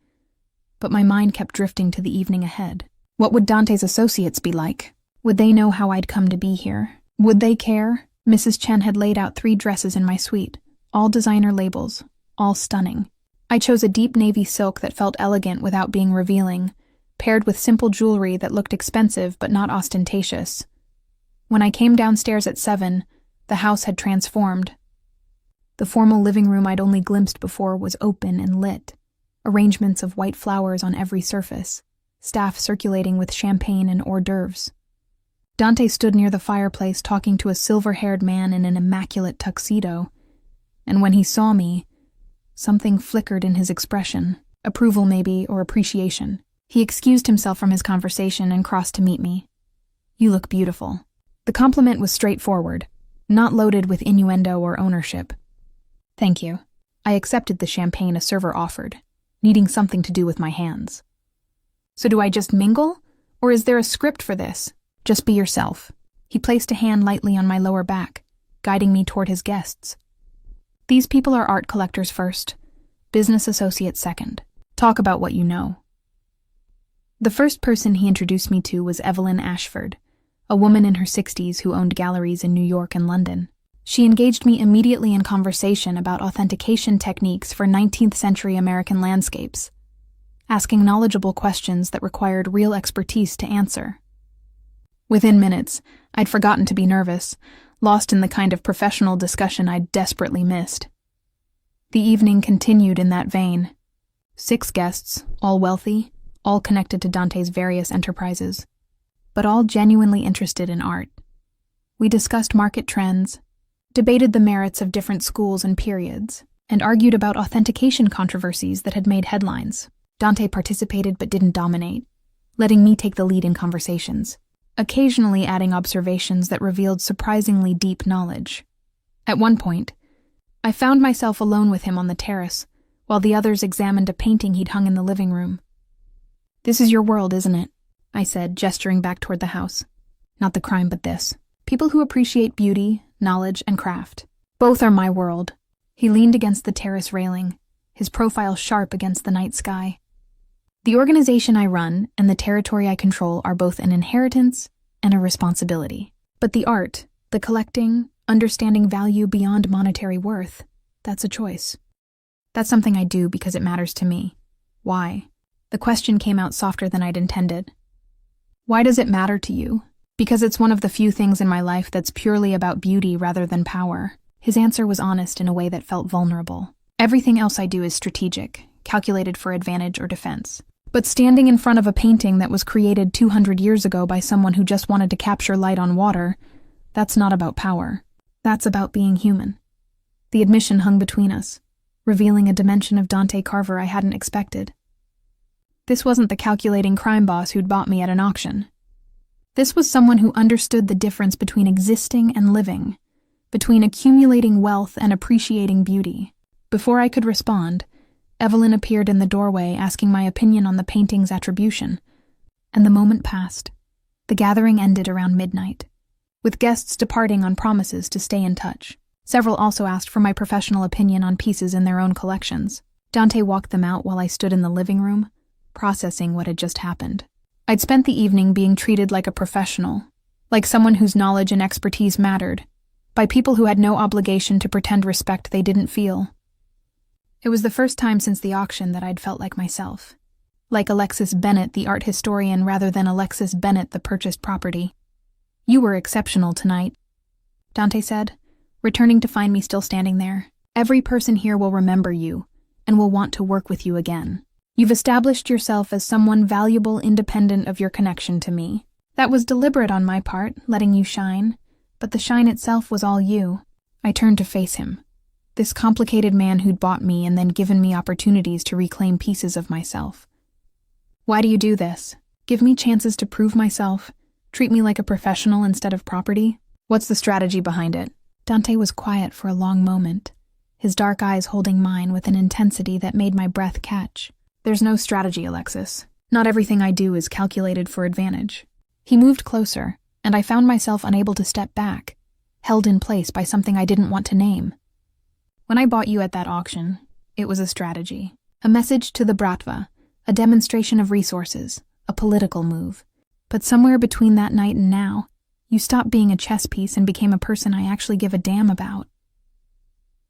But my mind kept drifting to the evening ahead. What would Dante's associates be like? Would they know how I'd come to be here? Would they care? Mrs. Chen had laid out 3 dresses in my suite, all designer labels, all stunning. I chose a deep navy silk that felt elegant without being revealing, paired with simple jewelry that looked expensive but not ostentatious. When I came downstairs at 7, the house had transformed. The formal living room I'd only glimpsed before was open and lit, arrangements of white flowers on every surface, staff circulating with champagne and hors d'oeuvres. Dante stood near the fireplace talking to a silver-haired man in an immaculate tuxedo, and when he saw me, something flickered in his expression, approval maybe, or appreciation. He excused himself from his conversation and crossed to meet me. You look beautiful. The compliment was straightforward, not loaded with innuendo or ownership. Thank you. I accepted the champagne a server offered, needing something to do with my hands. So do I just mingle, or is there a script for this? Just be yourself. He placed a hand lightly on my lower back, guiding me toward his guests. These people are art collectors first, business associates second. Talk about what you know. The first person he introduced me to was Evelyn Ashford, a woman in her 60s who owned galleries in New York and London. She engaged me immediately in conversation about authentication techniques for 19th century American landscapes, asking knowledgeable questions that required real expertise to answer. Within minutes, I'd forgotten to be nervous, lost in the kind of professional discussion I'd desperately missed. The evening continued in that vein. 6 guests, all wealthy, all connected to Dante's various enterprises, but all genuinely interested in art. We discussed market trends, debated the merits of different schools and periods, and argued about authentication controversies that had made headlines. Dante participated but didn't dominate, letting me take the lead in conversations, occasionally adding observations that revealed surprisingly deep knowledge. At one point, I found myself alone with him on the terrace, while the others examined a painting he'd hung in the living room. This is your world, isn't it? I said, gesturing back toward the house. Not the crime, but this. People who appreciate beauty, knowledge, and craft. Both are my world. He leaned against the terrace railing, his profile sharp against the night sky. The organization I run and the territory I control are both an inheritance and a responsibility. But the art, the collecting, understanding value beyond monetary worth, that's a choice. That's something I do because it matters to me. Why? The question came out softer than I'd intended. Why does it matter to you? Because it's one of the few things in my life that's purely about beauty rather than power. His answer was honest in a way that felt vulnerable. Everything else I do is strategic, calculated for advantage or defense. But standing in front of a painting that was created 200 years ago by someone who just wanted to capture light on water, that's not about power. That's about being human. The admission hung between us, revealing a dimension of Dante Carver I hadn't expected. This wasn't the calculating crime boss who'd bought me at an auction. This was someone who understood the difference between existing and living, between accumulating wealth and appreciating beauty. Before I could respond, Evelyn appeared in the doorway asking my opinion on the painting's attribution, and the moment passed. The gathering ended around midnight, with guests departing on promises to stay in touch. Several also asked for my professional opinion on pieces in their own collections. Dante walked them out while I stood in the living room, processing what had just happened. I'd spent the evening being treated like a professional, like someone whose knowledge and expertise mattered, by people who had no obligation to pretend respect they didn't feel. It was the first time since the auction that I'd felt like myself. Like Alexis Bennett, the art historian, rather than Alexis Bennett, the purchased property. "You were exceptional tonight," Dante said, returning to find me still standing there. "Every person here will remember you, and will want to work with you again. You've established yourself as someone valuable independent of your connection to me. That was deliberate on my part, letting you shine, but the shine itself was all you." I turned to face him, this complicated man who'd bought me and then given me opportunities to reclaim pieces of myself. "Why do you do this? Give me chances to prove myself? Treat me like a professional instead of property? What's the strategy behind it?" Dante was quiet for a long moment, his dark eyes holding mine with an intensity that made my breath catch. "There's no strategy, Alexis. Not everything I do is calculated for advantage." He moved closer, and I found myself unable to step back, held in place by something I didn't want to name. "When I bought you at that auction, it was a strategy. A message to the Bratva, a demonstration of resources, a political move. But somewhere between that night and now, you stopped being a chess piece and became a person I actually give a damn about."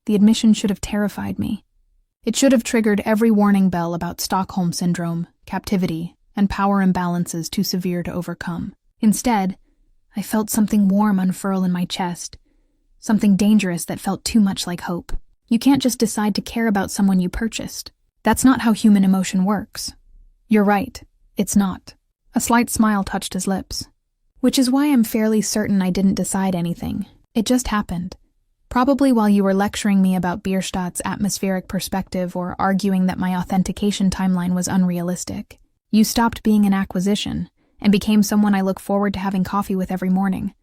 The admission should have terrified me. It should have triggered every warning bell about Stockholm Syndrome, captivity, and power imbalances too severe to overcome. Instead, I felt something warm unfurl in my chest, something dangerous that felt too much like hope. You can't just decide to care about someone you purchased. That's not how human emotion works. You're right, it's not. A slight smile touched his lips. Which is why I'm fairly certain I didn't decide anything. It just happened. Probably while you were lecturing me about Bierstadt's atmospheric perspective or arguing that my authentication timeline was unrealistic. You stopped being an acquisition and became someone I look forward to having coffee with every morning.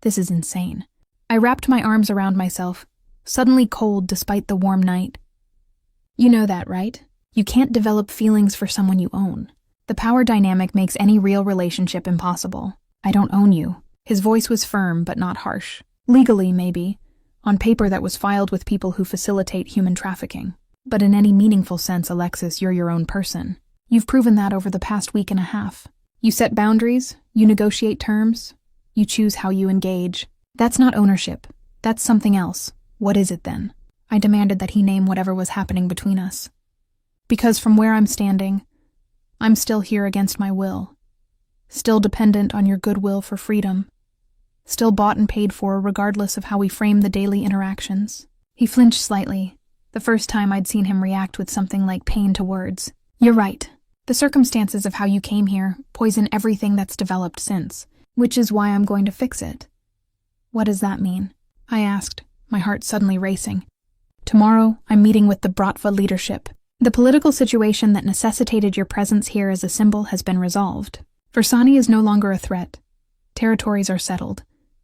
This is insane. I wrapped my arms around myself, suddenly cold despite the warm night. You know that, right? You can't develop feelings for someone you own. The power dynamic makes any real relationship impossible. I don't own you. His voice was firm but not harsh. Legally, maybe. On paper that was filed with people who facilitate human trafficking. But in any meaningful sense, Alexis, you're your own person. You've proven that over the past week and a half. You set boundaries, you negotiate terms, you choose how you engage. That's not ownership. That's something else. What is it then? I demanded that he name whatever was happening between us. Because from where I'm standing, I'm still here against my will. Still dependent on your goodwill for freedom. Still bought and paid for regardless of how we frame the daily interactions. He flinched slightly, the first time I'd seen him react with something like pain to words. You're right. The circumstances of how you came here poison everything that's developed since, which is why I'm going to fix it. What does that mean? I asked, my heart suddenly racing. Tomorrow, I'm meeting with the Bratva leadership. The political situation that necessitated your presence here as a symbol has been resolved. Versani is no longer a threat. Territories are settled,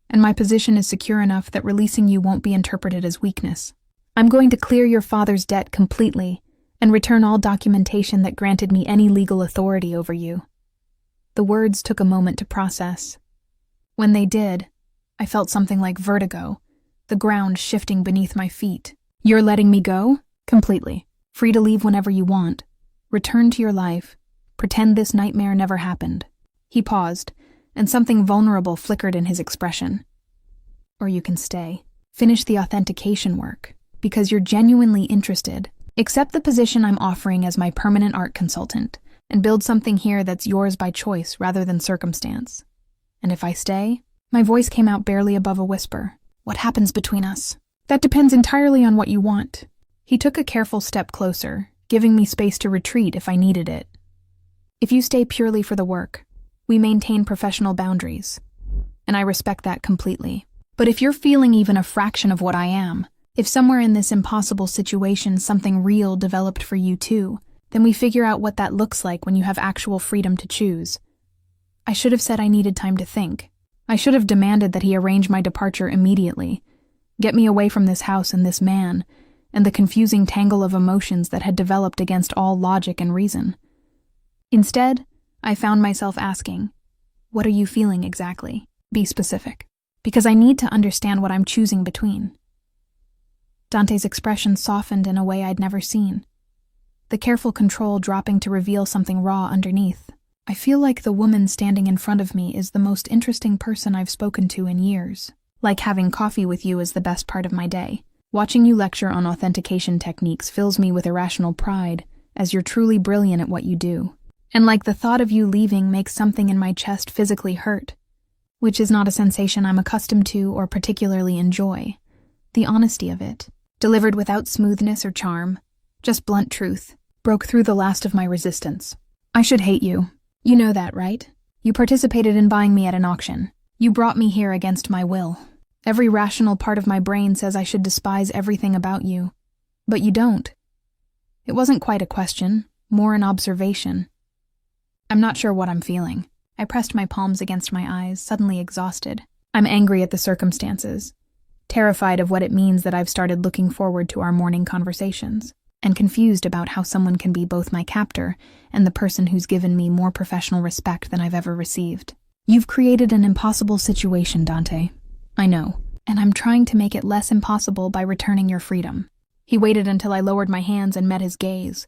and my position is secure enough that releasing you won't be interpreted as weakness. I'm going to clear your father's debt completely and return all documentation that granted me any legal authority over you. The words took a moment to process. When they did, I felt something like vertigo, the ground shifting beneath my feet. You're letting me go? Completely. Free to leave whenever you want. Return to your life. Pretend this nightmare never happened. He paused, and something vulnerable flickered in his expression. Or you can stay. Finish the authentication work, because you're genuinely interested. Accept the position I'm offering as my permanent art consultant, and build something here that's yours by choice rather than circumstance. And if I stay, my voice came out barely above a whisper. What happens between us? That depends entirely on what you want. He took a careful step closer, giving me space to retreat if I needed it. If you stay purely for the work, we maintain professional boundaries, and I respect that completely. But if you're feeling even a fraction of what I am, if somewhere in this impossible situation something real developed for you too, then we figure out what that looks like when you have actual freedom to choose. I should have said I needed time to think. I should have demanded that he arrange my departure immediately. Get me away from this house and this man, and the confusing tangle of emotions that had developed against all logic and reason. Instead, I found myself asking, "What are you feeling exactly? Be specific. Because I need to understand what I'm choosing between." Dante's expression softened in a way I'd never seen, the careful control dropping to reveal something raw underneath. "I feel like the woman standing in front of me is the most interesting person I've spoken to in years. Like having coffee with you is the best part of my day. Watching you lecture on authentication techniques fills me with irrational pride, as you're truly brilliant at what you do. And like the thought of you leaving makes something in my chest physically hurt, which is not a sensation I'm accustomed to or particularly enjoy. The honesty of it, delivered without smoothness or charm, just blunt truth, broke through the last of my resistance. I should hate you. You know that, right? You participated in buying me at an auction. You brought me here against my will. Every rational part of my brain says I should despise everything about you. But you don't. It wasn't quite a question, more an observation. I'm not sure what I'm feeling. I pressed my palms against my eyes, suddenly exhausted. I'm angry at the circumstances, terrified of what it means that I've started looking forward to our morning conversations, and confused about how someone can be both my captor and the person who's given me more professional respect than I've ever received. You've created an impossible situation, Dante. I know, and I'm trying to make it less impossible by returning your freedom. He waited until I lowered my hands and met his gaze.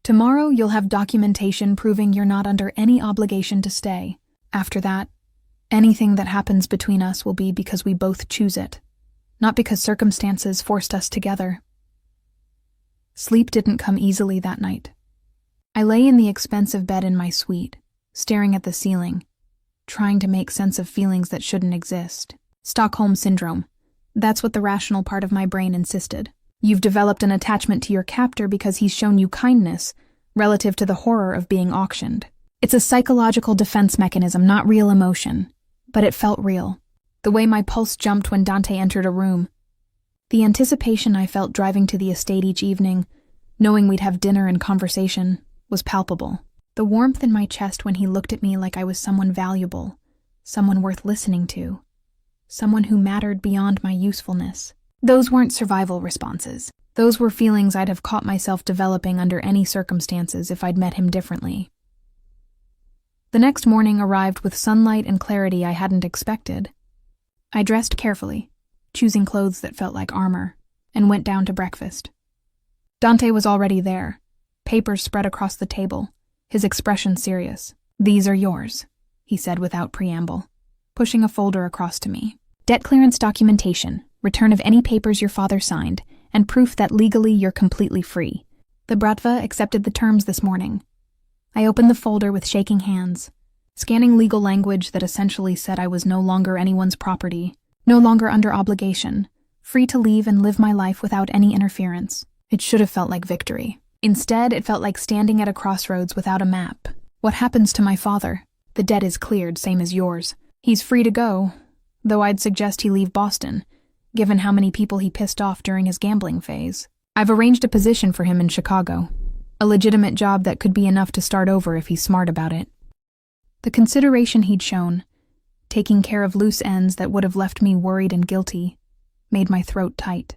Tomorrow you'll have documentation proving you're not under any obligation to stay. After that, anything that happens between us will be because we both choose it, not because circumstances forced us together. Sleep didn't come easily that night. I lay in the expensive bed in my suite, staring at the ceiling, trying to make sense of feelings that shouldn't exist. Stockholm Syndrome. That's what the rational part of my brain insisted. You've developed an attachment to your captor because he's shown you kindness, relative to the horror of being auctioned. It's a psychological defense mechanism, not real emotion. But it felt real. The way my pulse jumped when Dante entered a room. The anticipation I felt driving to the estate each evening, knowing we'd have dinner and conversation, was palpable. The warmth in my chest when he looked at me like I was someone valuable, someone worth listening to, someone who mattered beyond my usefulness. Those weren't survival responses. Those were feelings I'd have caught myself developing under any circumstances if I'd met him differently. The next morning arrived with sunlight and clarity I hadn't expected. I dressed carefully, choosing clothes that felt like armor, and went down to breakfast. Dante was already there, papers spread across the table, his expression serious. "These are yours," he said without preamble, pushing a folder across to me. "Debt clearance documentation, return of any papers your father signed, and proof that legally you're completely free. The Bratva accepted the terms this morning." I opened the folder with shaking hands, scanning legal language that essentially said I was no longer anyone's property, no longer under obligation, free to leave and live my life without any interference. It should have felt like victory. Instead, it felt like standing at a crossroads without a map. What happens to my father? The debt is cleared, same as yours. He's free to go, though I'd suggest he leave Boston, given how many people he pissed off during his gambling phase. I've arranged a position for him in Chicago, a legitimate job that could be enough to start over if he's smart about it. The consideration he'd shown, taking care of loose ends that would have left me worried and guilty, made my throat tight.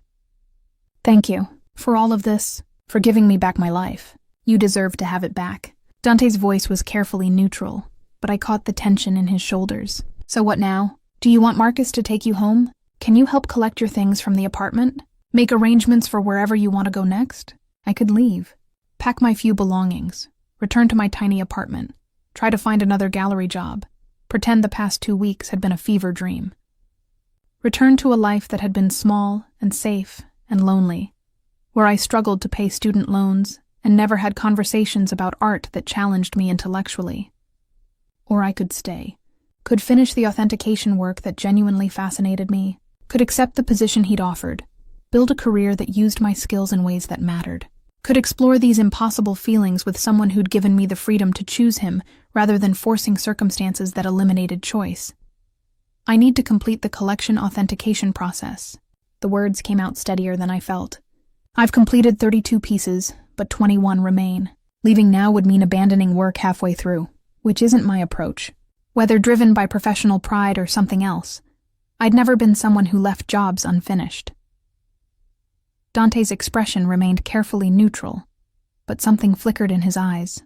"Thank you for all of this, for giving me back my life. You deserve to have it back." Dante's voice was carefully neutral, but I caught the tension in his shoulders. "So what now? Do you want Marcus to take you home? Can you help collect your things from the apartment? Make arrangements for wherever you want to go next?" I could leave, pack my few belongings, return to my tiny apartment, try to find another gallery job, pretend the past 2 weeks had been a fever dream. Return to a life that had been small and safe and lonely, where I struggled to pay student loans and never had conversations about art that challenged me intellectually. Or I could stay, could finish the authentication work that genuinely fascinated me, could accept the position he'd offered, build a career that used my skills in ways that mattered, could explore these impossible feelings with someone who'd given me the freedom to choose him rather than forcing circumstances that eliminated choice. I need to complete the collection authentication process. The words came out steadier than I felt. I've completed 32 pieces, but 21 remain. Leaving now would mean abandoning work halfway through, which isn't my approach. Whether driven by professional pride or something else, I'd never been someone who left jobs unfinished. Dante's expression remained carefully neutral, but something flickered in his eyes.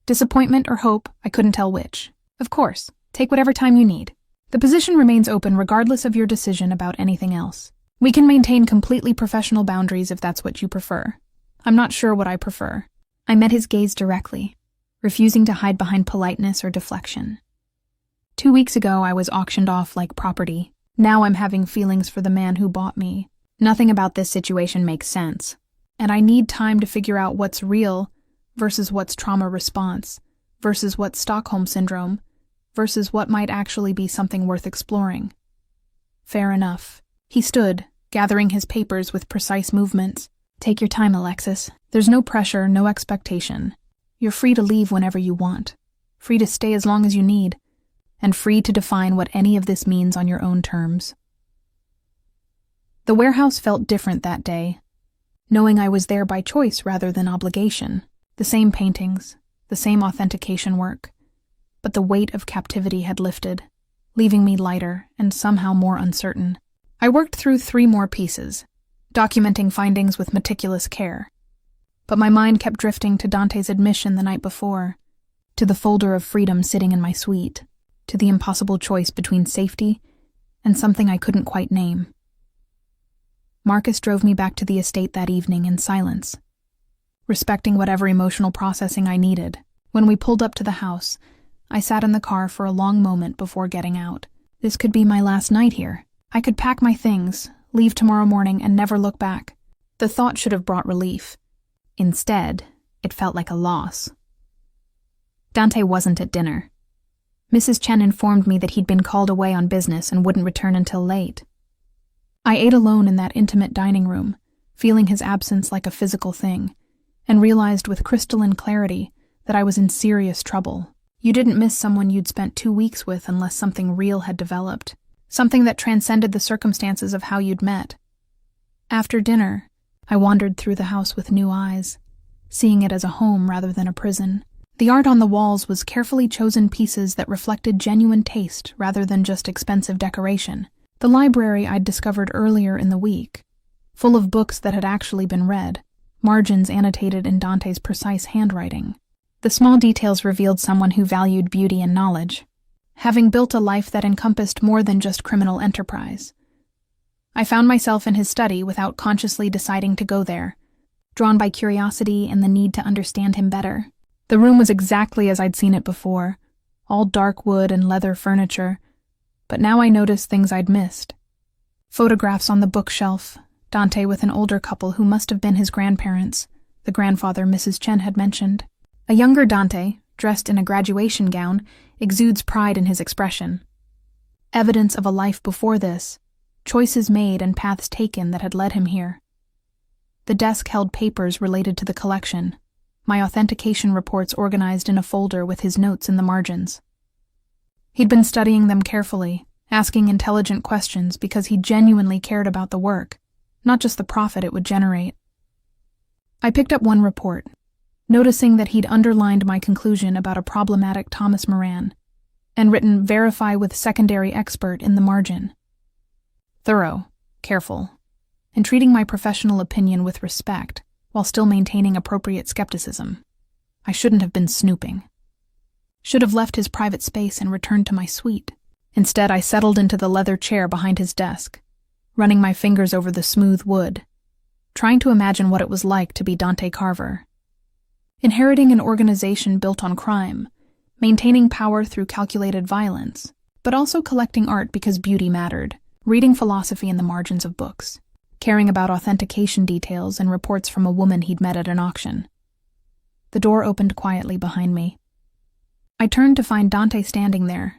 Disappointment or hope, I couldn't tell which. Of course, take whatever time you need. The position remains open regardless of your decision about anything else. We can maintain completely professional boundaries if that's what you prefer. I'm not sure what I prefer. I met his gaze directly, refusing to hide behind politeness or deflection. 2 weeks ago, I was auctioned off like property. Now I'm having feelings for the man who bought me. Nothing about this situation makes sense, and I need time to figure out what's real versus what's trauma response, versus what's Stockholm Syndrome, versus what might actually be something worth exploring. Fair enough. He stood, gathering his papers with precise movements. Take your time, Alexis. There's no pressure, no expectation. You're free to leave whenever you want, free to stay as long as you need, and free to define what any of this means on your own terms. The warehouse felt different that day, knowing I was there by choice rather than obligation. The same paintings, the same authentication work, but the weight of captivity had lifted, leaving me lighter and somehow more uncertain. I worked through 3 more pieces, documenting findings with meticulous care, but my mind kept drifting to Dante's admission the night before, to the folder of freedom sitting in my suite, to the impossible choice between safety and something I couldn't quite name. Marcus drove me back to the estate that evening in silence, respecting whatever emotional processing I needed. When we pulled up to the house, I sat in the car for a long moment before getting out. This could be my last night here. I could pack my things, leave tomorrow morning, and never look back. The thought should have brought relief. Instead, it felt like a loss. Dante wasn't at dinner. Mrs. Chen informed me that he'd been called away on business and wouldn't return until late. I ate alone in that intimate dining room, feeling his absence like a physical thing, and realized with crystalline clarity that I was in serious trouble. You didn't miss someone you'd spent 2 weeks with unless something real had developed, something that transcended the circumstances of how you'd met. After dinner, I wandered through the house with new eyes, seeing it as a home rather than a prison. The art on the walls was carefully chosen pieces that reflected genuine taste rather than just expensive decoration. The library I'd discovered earlier in the week, full of books that had actually been read, margins annotated in Dante's precise handwriting. The small details revealed someone who valued beauty and knowledge, having built a life that encompassed more than just criminal enterprise. I found myself in his study without consciously deciding to go there, drawn by curiosity and the need to understand him better. The room was exactly as I'd seen it before, all dark wood and leather furniture, but now I noticed things I'd missed. Photographs on the bookshelf, Dante with an older couple who must have been his grandparents, the grandfather Mrs. Chen had mentioned. A younger Dante, dressed in a graduation gown, exudes pride in his expression. Evidence of a life before this, choices made and paths taken that had led him here. The desk held papers related to the collection, my authentication reports organized in a folder with his notes in the margins. He'd been studying them carefully, asking intelligent questions because he genuinely cared about the work, not just the profit it would generate. I picked up one report, noticing that he'd underlined my conclusion about a problematic Thomas Moran, and written "verify with secondary expert" in the margin. Thorough, careful, and treating my professional opinion with respect, while still maintaining appropriate skepticism. I shouldn't have been snooping. Should have left his private space and returned to my suite. Instead, I settled into the leather chair behind his desk, running my fingers over the smooth wood, trying to imagine what it was like to be Dante Carver. Inheriting an organization built on crime, maintaining power through calculated violence, but also collecting art because beauty mattered, reading philosophy in the margins of books, caring about authentication details and reports from a woman he'd met at an auction. The door opened quietly behind me. I turned to find Dante standing there,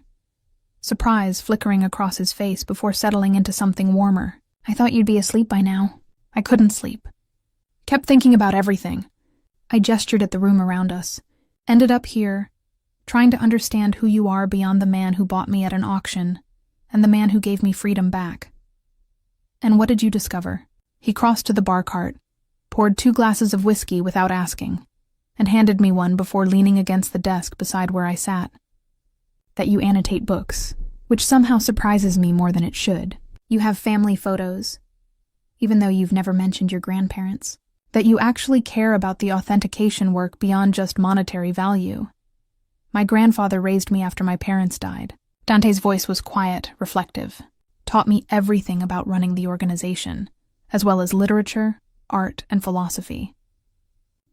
surprise flickering across his face before settling into something warmer. "I thought you'd be asleep by now." I couldn't sleep. Kept thinking about everything. I gestured at the room around us. Ended up here, trying to understand who you are beyond the man who bought me at an auction and the man who gave me freedom back. "And what did you discover?" He crossed to the bar cart, poured 2 glasses of whiskey without asking, and handed me one before leaning against the desk beside where I sat. "That you annotate books, which somehow surprises me more than it should. You have family photos, even though you've never mentioned your grandparents. That you actually care about the authentication work beyond just monetary value. My grandfather raised me after my parents died. Dante's voice was quiet, reflective. Taught me everything about running the organization, as well as literature, art, and philosophy.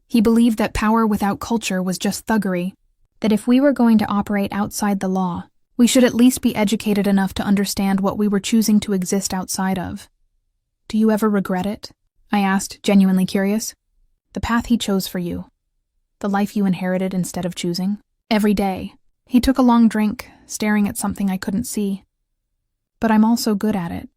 He believed that power without culture was just thuggery, that if we were going to operate outside the law, we should at least be educated enough to understand what we were choosing to exist outside of. Do you ever regret it? I asked, genuinely curious. The path he chose for you. The life you inherited instead of choosing. Every day. He took a long drink, staring at something I couldn't see. But I'm also good at it.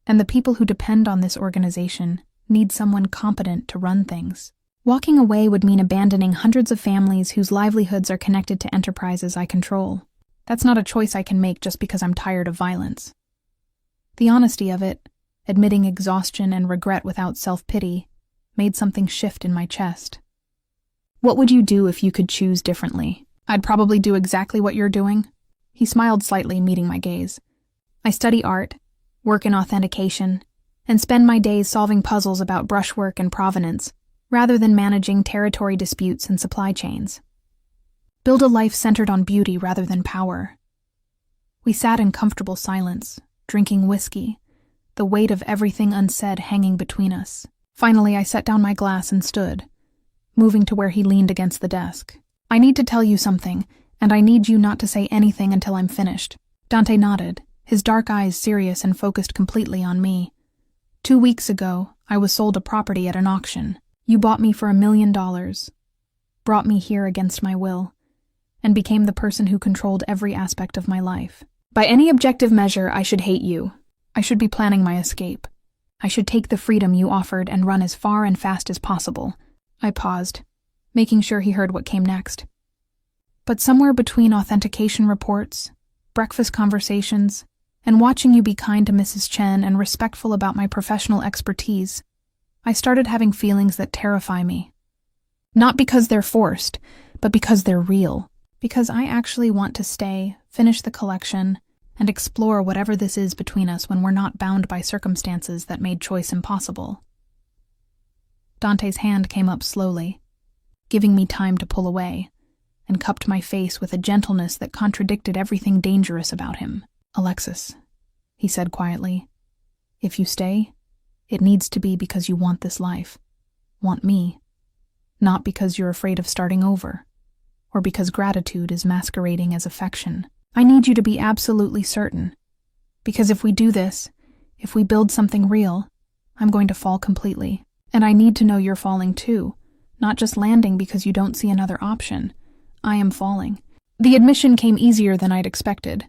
And the people who depend on this organization need someone competent to run things. Walking away would mean abandoning hundreds of families whose livelihoods are connected to enterprises I control. That's not a choice I can make just because I'm tired of violence. The honesty of it, admitting exhaustion and regret without self-pity, made something shift in my chest. What would you do if you could choose differently? I'd probably do exactly what you're doing. He smiled slightly, meeting my gaze. I study art, work in authentication, and spend my days solving puzzles about brushwork and provenance, rather than managing territory disputes and supply chains. Build a life centered on beauty rather than power. We sat in comfortable silence, drinking whiskey, the weight of everything unsaid hanging between us. Finally, I set down my glass and stood, moving to where he leaned against the desk. I need to tell you something, and I need you not to say anything until I'm finished. Dante nodded, his dark eyes serious and focused completely on me. 2 weeks ago, I was sold a property at an auction. You bought me for $1 million, brought me here against my will, and became the person who controlled every aspect of my life. By any objective measure, I should hate you. I should be planning my escape. I should take the freedom you offered and run as far and fast as possible. I paused, making sure he heard what came next. But somewhere between authentication reports, breakfast conversations, and watching you be kind to Mrs. Chen and respectful about my professional expertise, I started having feelings that terrify me. Not because they're forced, but because they're real. Because I actually want to stay, finish the collection, and explore whatever this is between us when we're not bound by circumstances that made choice impossible. Dante's hand came up slowly, giving me time to pull away, and cupped my face with a gentleness that contradicted everything dangerous about him. Alexis, he said quietly, if you stay, it needs to be because you want this life, want me, not because you're afraid of starting over, or because gratitude is masquerading as affection. I need you to be absolutely certain, because if we do this, if we build something real, I'm going to fall completely. And I need to know you're falling too, not just landing because you don't see another option. I am falling. The admission came easier than I'd expected.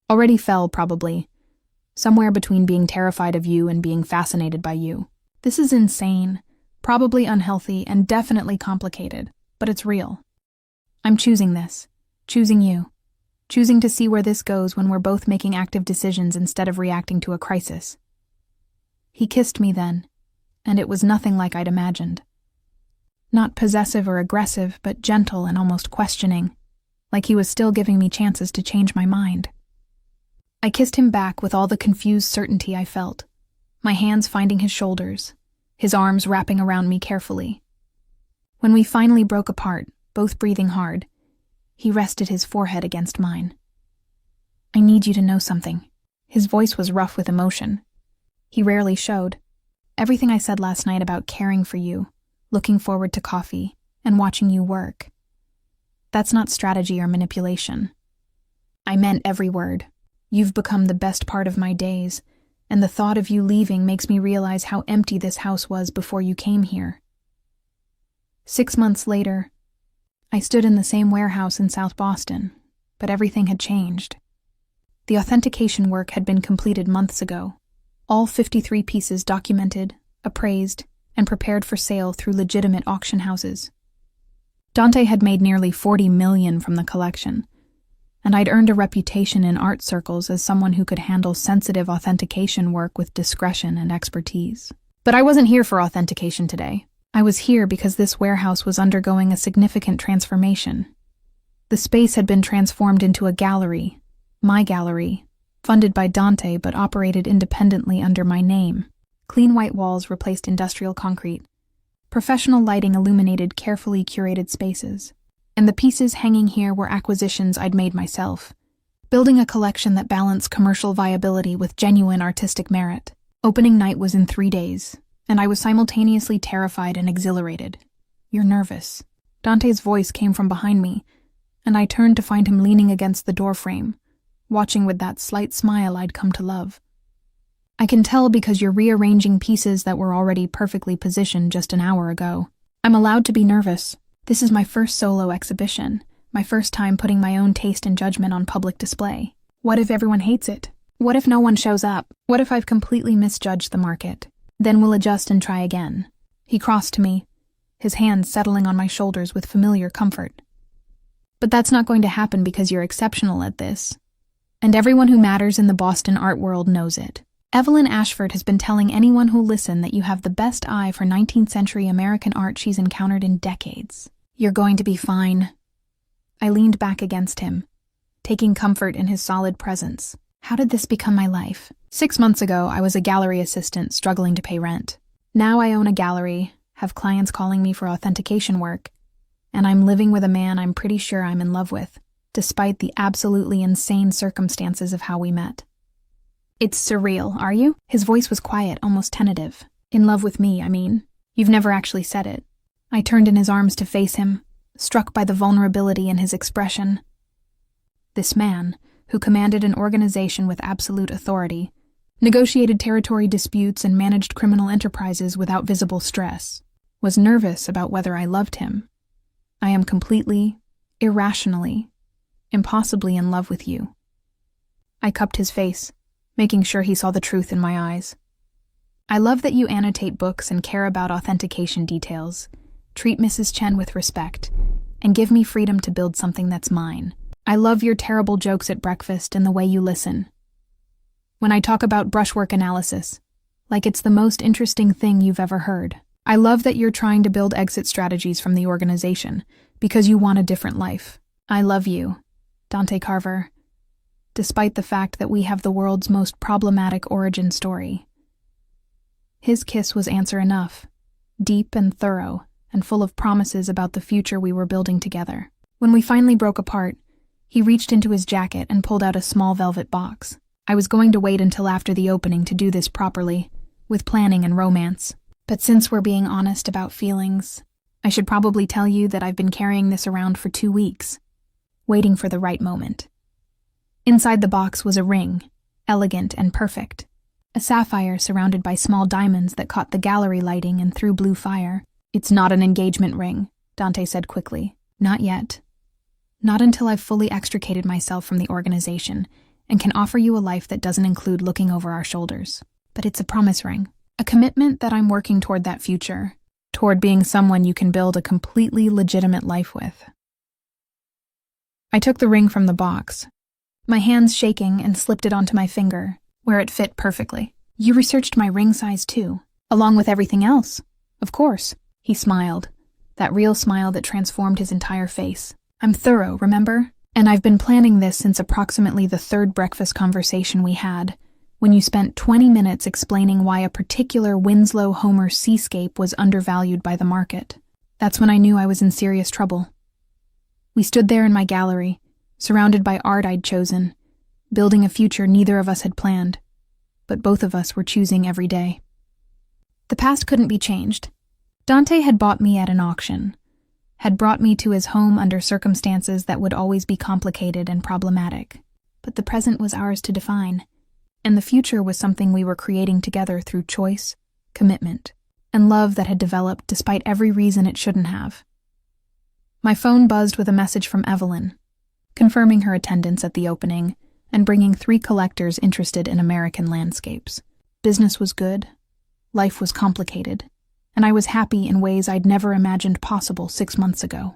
Already fell, probably. Somewhere between being terrified of you and being fascinated by you. This is insane, probably unhealthy, and definitely complicated, but it's real. I'm choosing this. Choosing you. Choosing to see where this goes when we're both making active decisions instead of reacting to a crisis. He kissed me then, and it was nothing like I'd imagined. Not possessive or aggressive, but gentle and almost questioning, like he was still giving me chances to change my mind. I kissed him back with all the confused certainty I felt, my hands finding his shoulders, his arms wrapping around me carefully. When we finally broke apart, both breathing hard, he rested his forehead against mine. I need you to know something. His voice was rough with emotion. He rarely showed. Everything I said last night about caring for you, looking forward to coffee, and watching you work. That's not strategy or manipulation. I meant every word. You've become the best part of my days, and the thought of you leaving makes me realize how empty this house was before you came here. 6 months later, I stood in the same warehouse in South Boston, but everything had changed. The authentication work had been completed months ago, all 53 pieces documented, appraised, and prepared for sale through legitimate auction houses. Dante had made nearly $40 million from the collection, and I'd earned a reputation in art circles as someone who could handle sensitive authentication work with discretion and expertise. But I wasn't here for authentication today. I was here because this warehouse was undergoing a significant transformation. The space had been transformed into a gallery, my gallery, funded by Dante but operated independently under my name. Clean white walls replaced industrial concrete. Professional lighting illuminated carefully curated spaces. And the pieces hanging here were acquisitions I'd made myself, building a collection that balanced commercial viability with genuine artistic merit. Opening night was in 3 days, and I was simultaneously terrified and exhilarated. "You're nervous." Dante's voice came from behind me, and I turned to find him leaning against the doorframe, watching with that slight smile I'd come to love. "I can tell because you're rearranging pieces that were already perfectly positioned just an hour ago. I'm allowed to be nervous. This is my first solo exhibition, my first time putting my own taste and judgment on public display. What if everyone hates it? What if no one shows up? What if I've completely misjudged the market? Then we'll adjust and try again." He crossed to me, his hands settling on my shoulders with familiar comfort. "But that's not going to happen because you're exceptional at this. And everyone who matters in the Boston art world knows it. Evelyn Ashford has been telling anyone who'll listen that you have the best eye for 19th century American art she's encountered in decades. You're going to be fine." I leaned back against him, taking comfort in his solid presence. How did this become my life? 6 months ago, I was a gallery assistant struggling to pay rent. Now I own a gallery, have clients calling me for authentication work, and I'm living with a man I'm pretty sure I'm in love with, despite the absolutely insane circumstances of how we met. "It's surreal, are you?" His voice was quiet, almost tentative. "In love with me, I mean. You've never actually said it." I turned in his arms to face him, struck by the vulnerability in his expression. This man, who commanded an organization with absolute authority, negotiated territory disputes and managed criminal enterprises without visible stress, was nervous about whether I loved him. "I am completely, irrationally, impossibly in love with you." I cupped his face, making sure he saw the truth in my eyes. "I love that you annotate books and care about authentication details, treat Mrs. Chen with respect, and give me freedom to build something that's mine. I love your terrible jokes at breakfast and the way you listen. When I talk about brushwork analysis, like it's the most interesting thing you've ever heard. I love that you're trying to build exit strategies from the organization because you want a different life. I love you, Dante Carver, despite the fact that we have the world's most problematic origin story." His kiss was answer enough, deep and thorough, and full of promises about the future we were building together. When we finally broke apart, he reached into his jacket and pulled out a small velvet box. I was going to wait until after the opening to do this properly, with planning and romance. But since we're being honest about feelings, I should probably tell you that I've been carrying this around for 2 weeks, waiting for the right moment. Inside the box was a ring, elegant and perfect, a sapphire surrounded by small diamonds that caught the gallery lighting and threw blue fire. "It's not an engagement ring," Dante said quickly. "Not yet. Not until I've fully extricated myself from the organization and can offer you a life that doesn't include looking over our shoulders. But it's a promise ring, a commitment that I'm working toward that future, toward being someone you can build a completely legitimate life with." I took the ring from the box, my hands shaking, and slipped it onto my finger, where it fit perfectly. "You researched my ring size too, along with everything else?" "Of course." He smiled, that real smile that transformed his entire face. "I'm thorough, remember? And I've been planning this since approximately the 3rd breakfast conversation we had, when you spent 20 minutes explaining why a particular Winslow Homer seascape was undervalued by the market. That's when I knew I was in serious trouble. We stood there in my gallery, surrounded by art I'd chosen, building a future neither of us had planned, but both of us were choosing every day. The past couldn't be changed. Dante had bought me at an auction, had brought me to his home under circumstances that would always be complicated and problematic. But the present was ours to define, and the future was something we were creating together through choice, commitment, and love that had developed despite every reason it shouldn't have. My phone buzzed with a message from Evelyn, confirming her attendance at the opening and bringing 3 collectors interested in American landscapes. Business was good, life was complicated, and I was happy in ways I'd never imagined possible 6 months ago.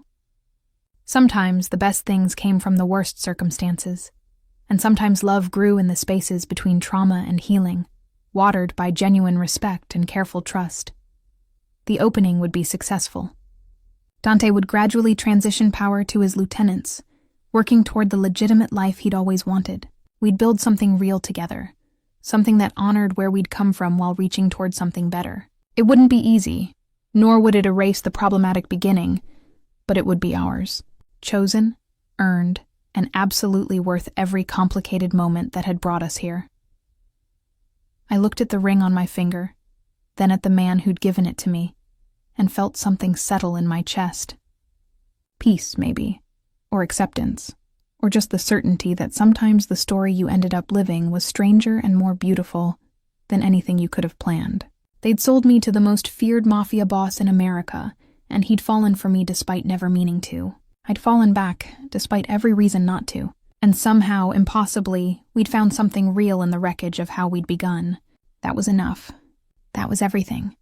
Sometimes the best things came from the worst circumstances, and sometimes love grew in the spaces between trauma and healing, watered by genuine respect and careful trust. The opening would be successful. Dante would gradually transition power to his lieutenants, working toward the legitimate life he'd always wanted. We'd build something real together, something that honored where we'd come from while reaching towards something better. It wouldn't be easy, nor would it erase the problematic beginning, but it would be ours. Chosen, earned, and absolutely worth every complicated moment that had brought us here. I looked at the ring on my finger, then at the man who'd given it to me, and felt something settle in my chest. Peace, maybe, or acceptance, or just the certainty that sometimes the story you ended up living was stranger and more beautiful than anything you could have planned. They'd sold me to the most feared mafia boss in America, and he'd fallen for me despite never meaning to. I'd fallen back, despite every reason not to. And somehow, impossibly, we'd found something real in the wreckage of how we'd begun. That was enough. That was everything.